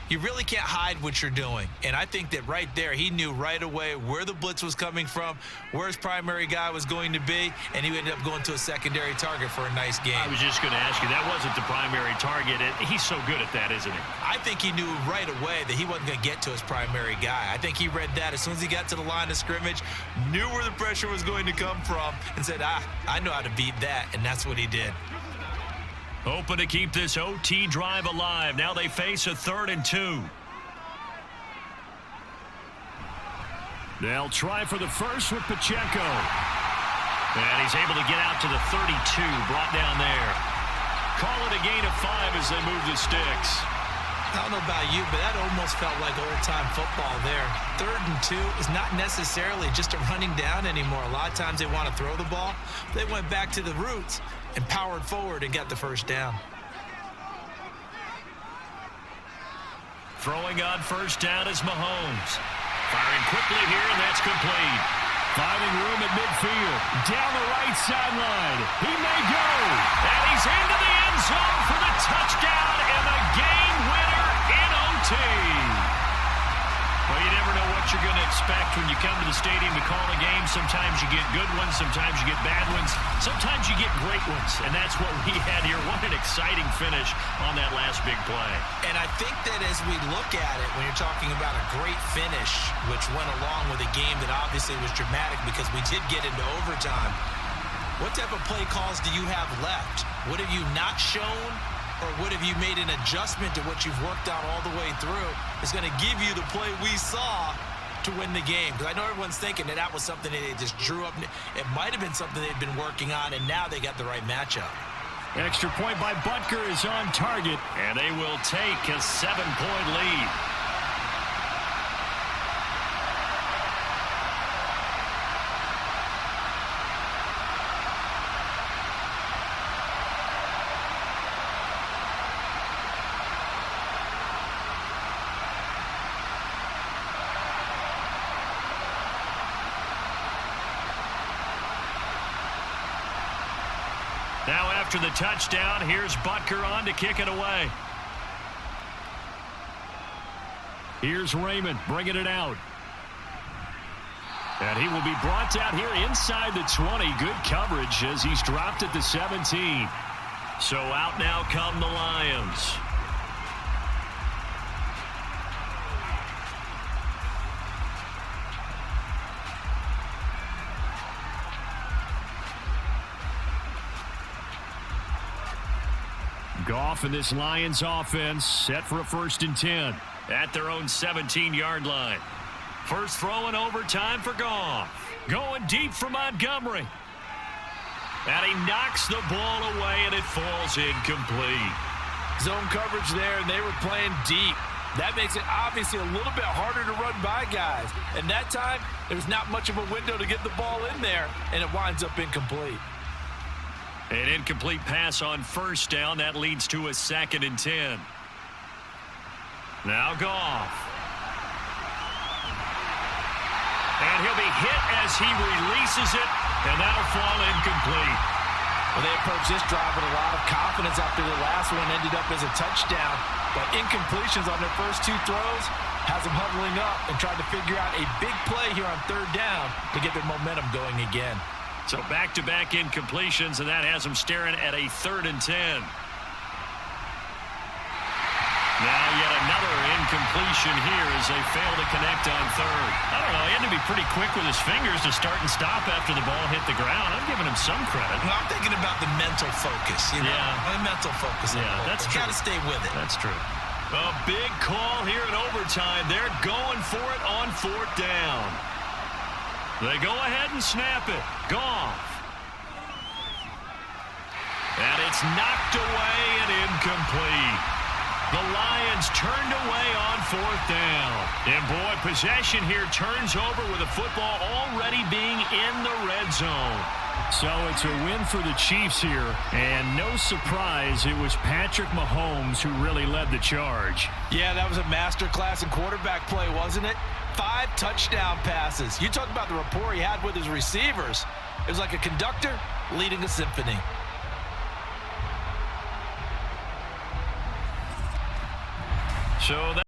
you really can't hide what you're doing. And I think that right there, he knew right away where the blitz was coming from, where his primary guy was going to be, and he ended up going to a secondary target for a nice game. I was just going to ask you, that wasn't the primary target. He's so good at that, isn't he? I think he knew right away that he wasn't going to get to his primary guy. I think he read that as soon as he got to the line of scrimmage, knew where the pressure was going to come from, and said, I know how to beat that, and that's what he did. Hoping to keep this OT drive alive. Now they face a 3rd and 2. They'll try for the first with Pacheco. And he's able to get out to the 32, brought down there. call it a gain of 5 as they move the sticks. I don't know about you, but that almost felt like old-time football there. 3rd and 2 is not necessarily just a running down anymore. A lot of times they want to throw the ball. They went back to the roots and powered forward and got the first down. Throwing on first down is Mahomes. Firing quickly here, and that's complete. Finding room at midfield. Down the right sideline. He may go. And he's into the end zone for the touchdown and the game winner in OT. Well, you never know what you're going to expect when you come to the stadium to call a game. Sometimes you get good ones. Sometimes you get bad ones. Sometimes you get great ones. And that's what we had here. What an exciting finish on that last big play. And I think that as we look at it, when you're talking about a great finish, which went along with a game that obviously was dramatic because we did get into overtime, what type of play calls do you have left? What have you not shown? Or what have you made an adjustment to what you've worked on all the way through is going to give you the play we saw to win the game? Because I know everyone's thinking that was something that they just drew up. It might have been something they'd been working on, and now they got the right matchup. Extra point by Butker is on target, and they will take a 7-point lead. Now after the touchdown, here's Butker on to kick it away. Here's Raymond bringing it out. And he will be brought out here inside the 20. Good coverage as he's dropped at the 17. So out now come the Lions. Goff and this Lions offense set for a 1st and 10 at their own 17-yard line. First throw in overtime for Goff. Going deep for Montgomery. And he knocks the ball away, and it falls incomplete. Zone coverage there, and they were playing deep. That makes it obviously a little bit harder to run by guys. And that time, there was not much of a window to get the ball in there, and it winds up incomplete. An incomplete pass on first down. That leads to a 2nd and 10. Now Goff. And he'll be hit as he releases it, and that'll fall incomplete. Well, they approached this drive with a lot of confidence after the last one ended up as a touchdown. But incompletions on their first 2 throws has them huddling up and trying to figure out a big play here on 3rd down to get their momentum going again. So back-to-back incompletions, and that has them staring at a 3rd and 10. Now yet another incompletion here as they fail to connect on 3rd. I don't know, he had to be pretty quick with his fingers to start and stop after the ball hit the ground. I'm giving him some credit. Well, I'm thinking about the mental focus, you know? Yeah. The mental focus. Yeah, that's true. Got to stay with it. That's true. A big call here in overtime. They're going for it on 4th down. They go ahead and snap it. Goff. And it's knocked away and incomplete. The Lions turned away on 4th down. And boy, possession here turns over with the football already being in the red zone. So it's a win for the Chiefs here. And no surprise, it was Patrick Mahomes who really led the charge. Yeah, that was a masterclass in quarterback play, wasn't it? 5 touchdown passes. You talk about the rapport he had with his receivers. It was like a conductor leading a symphony. So that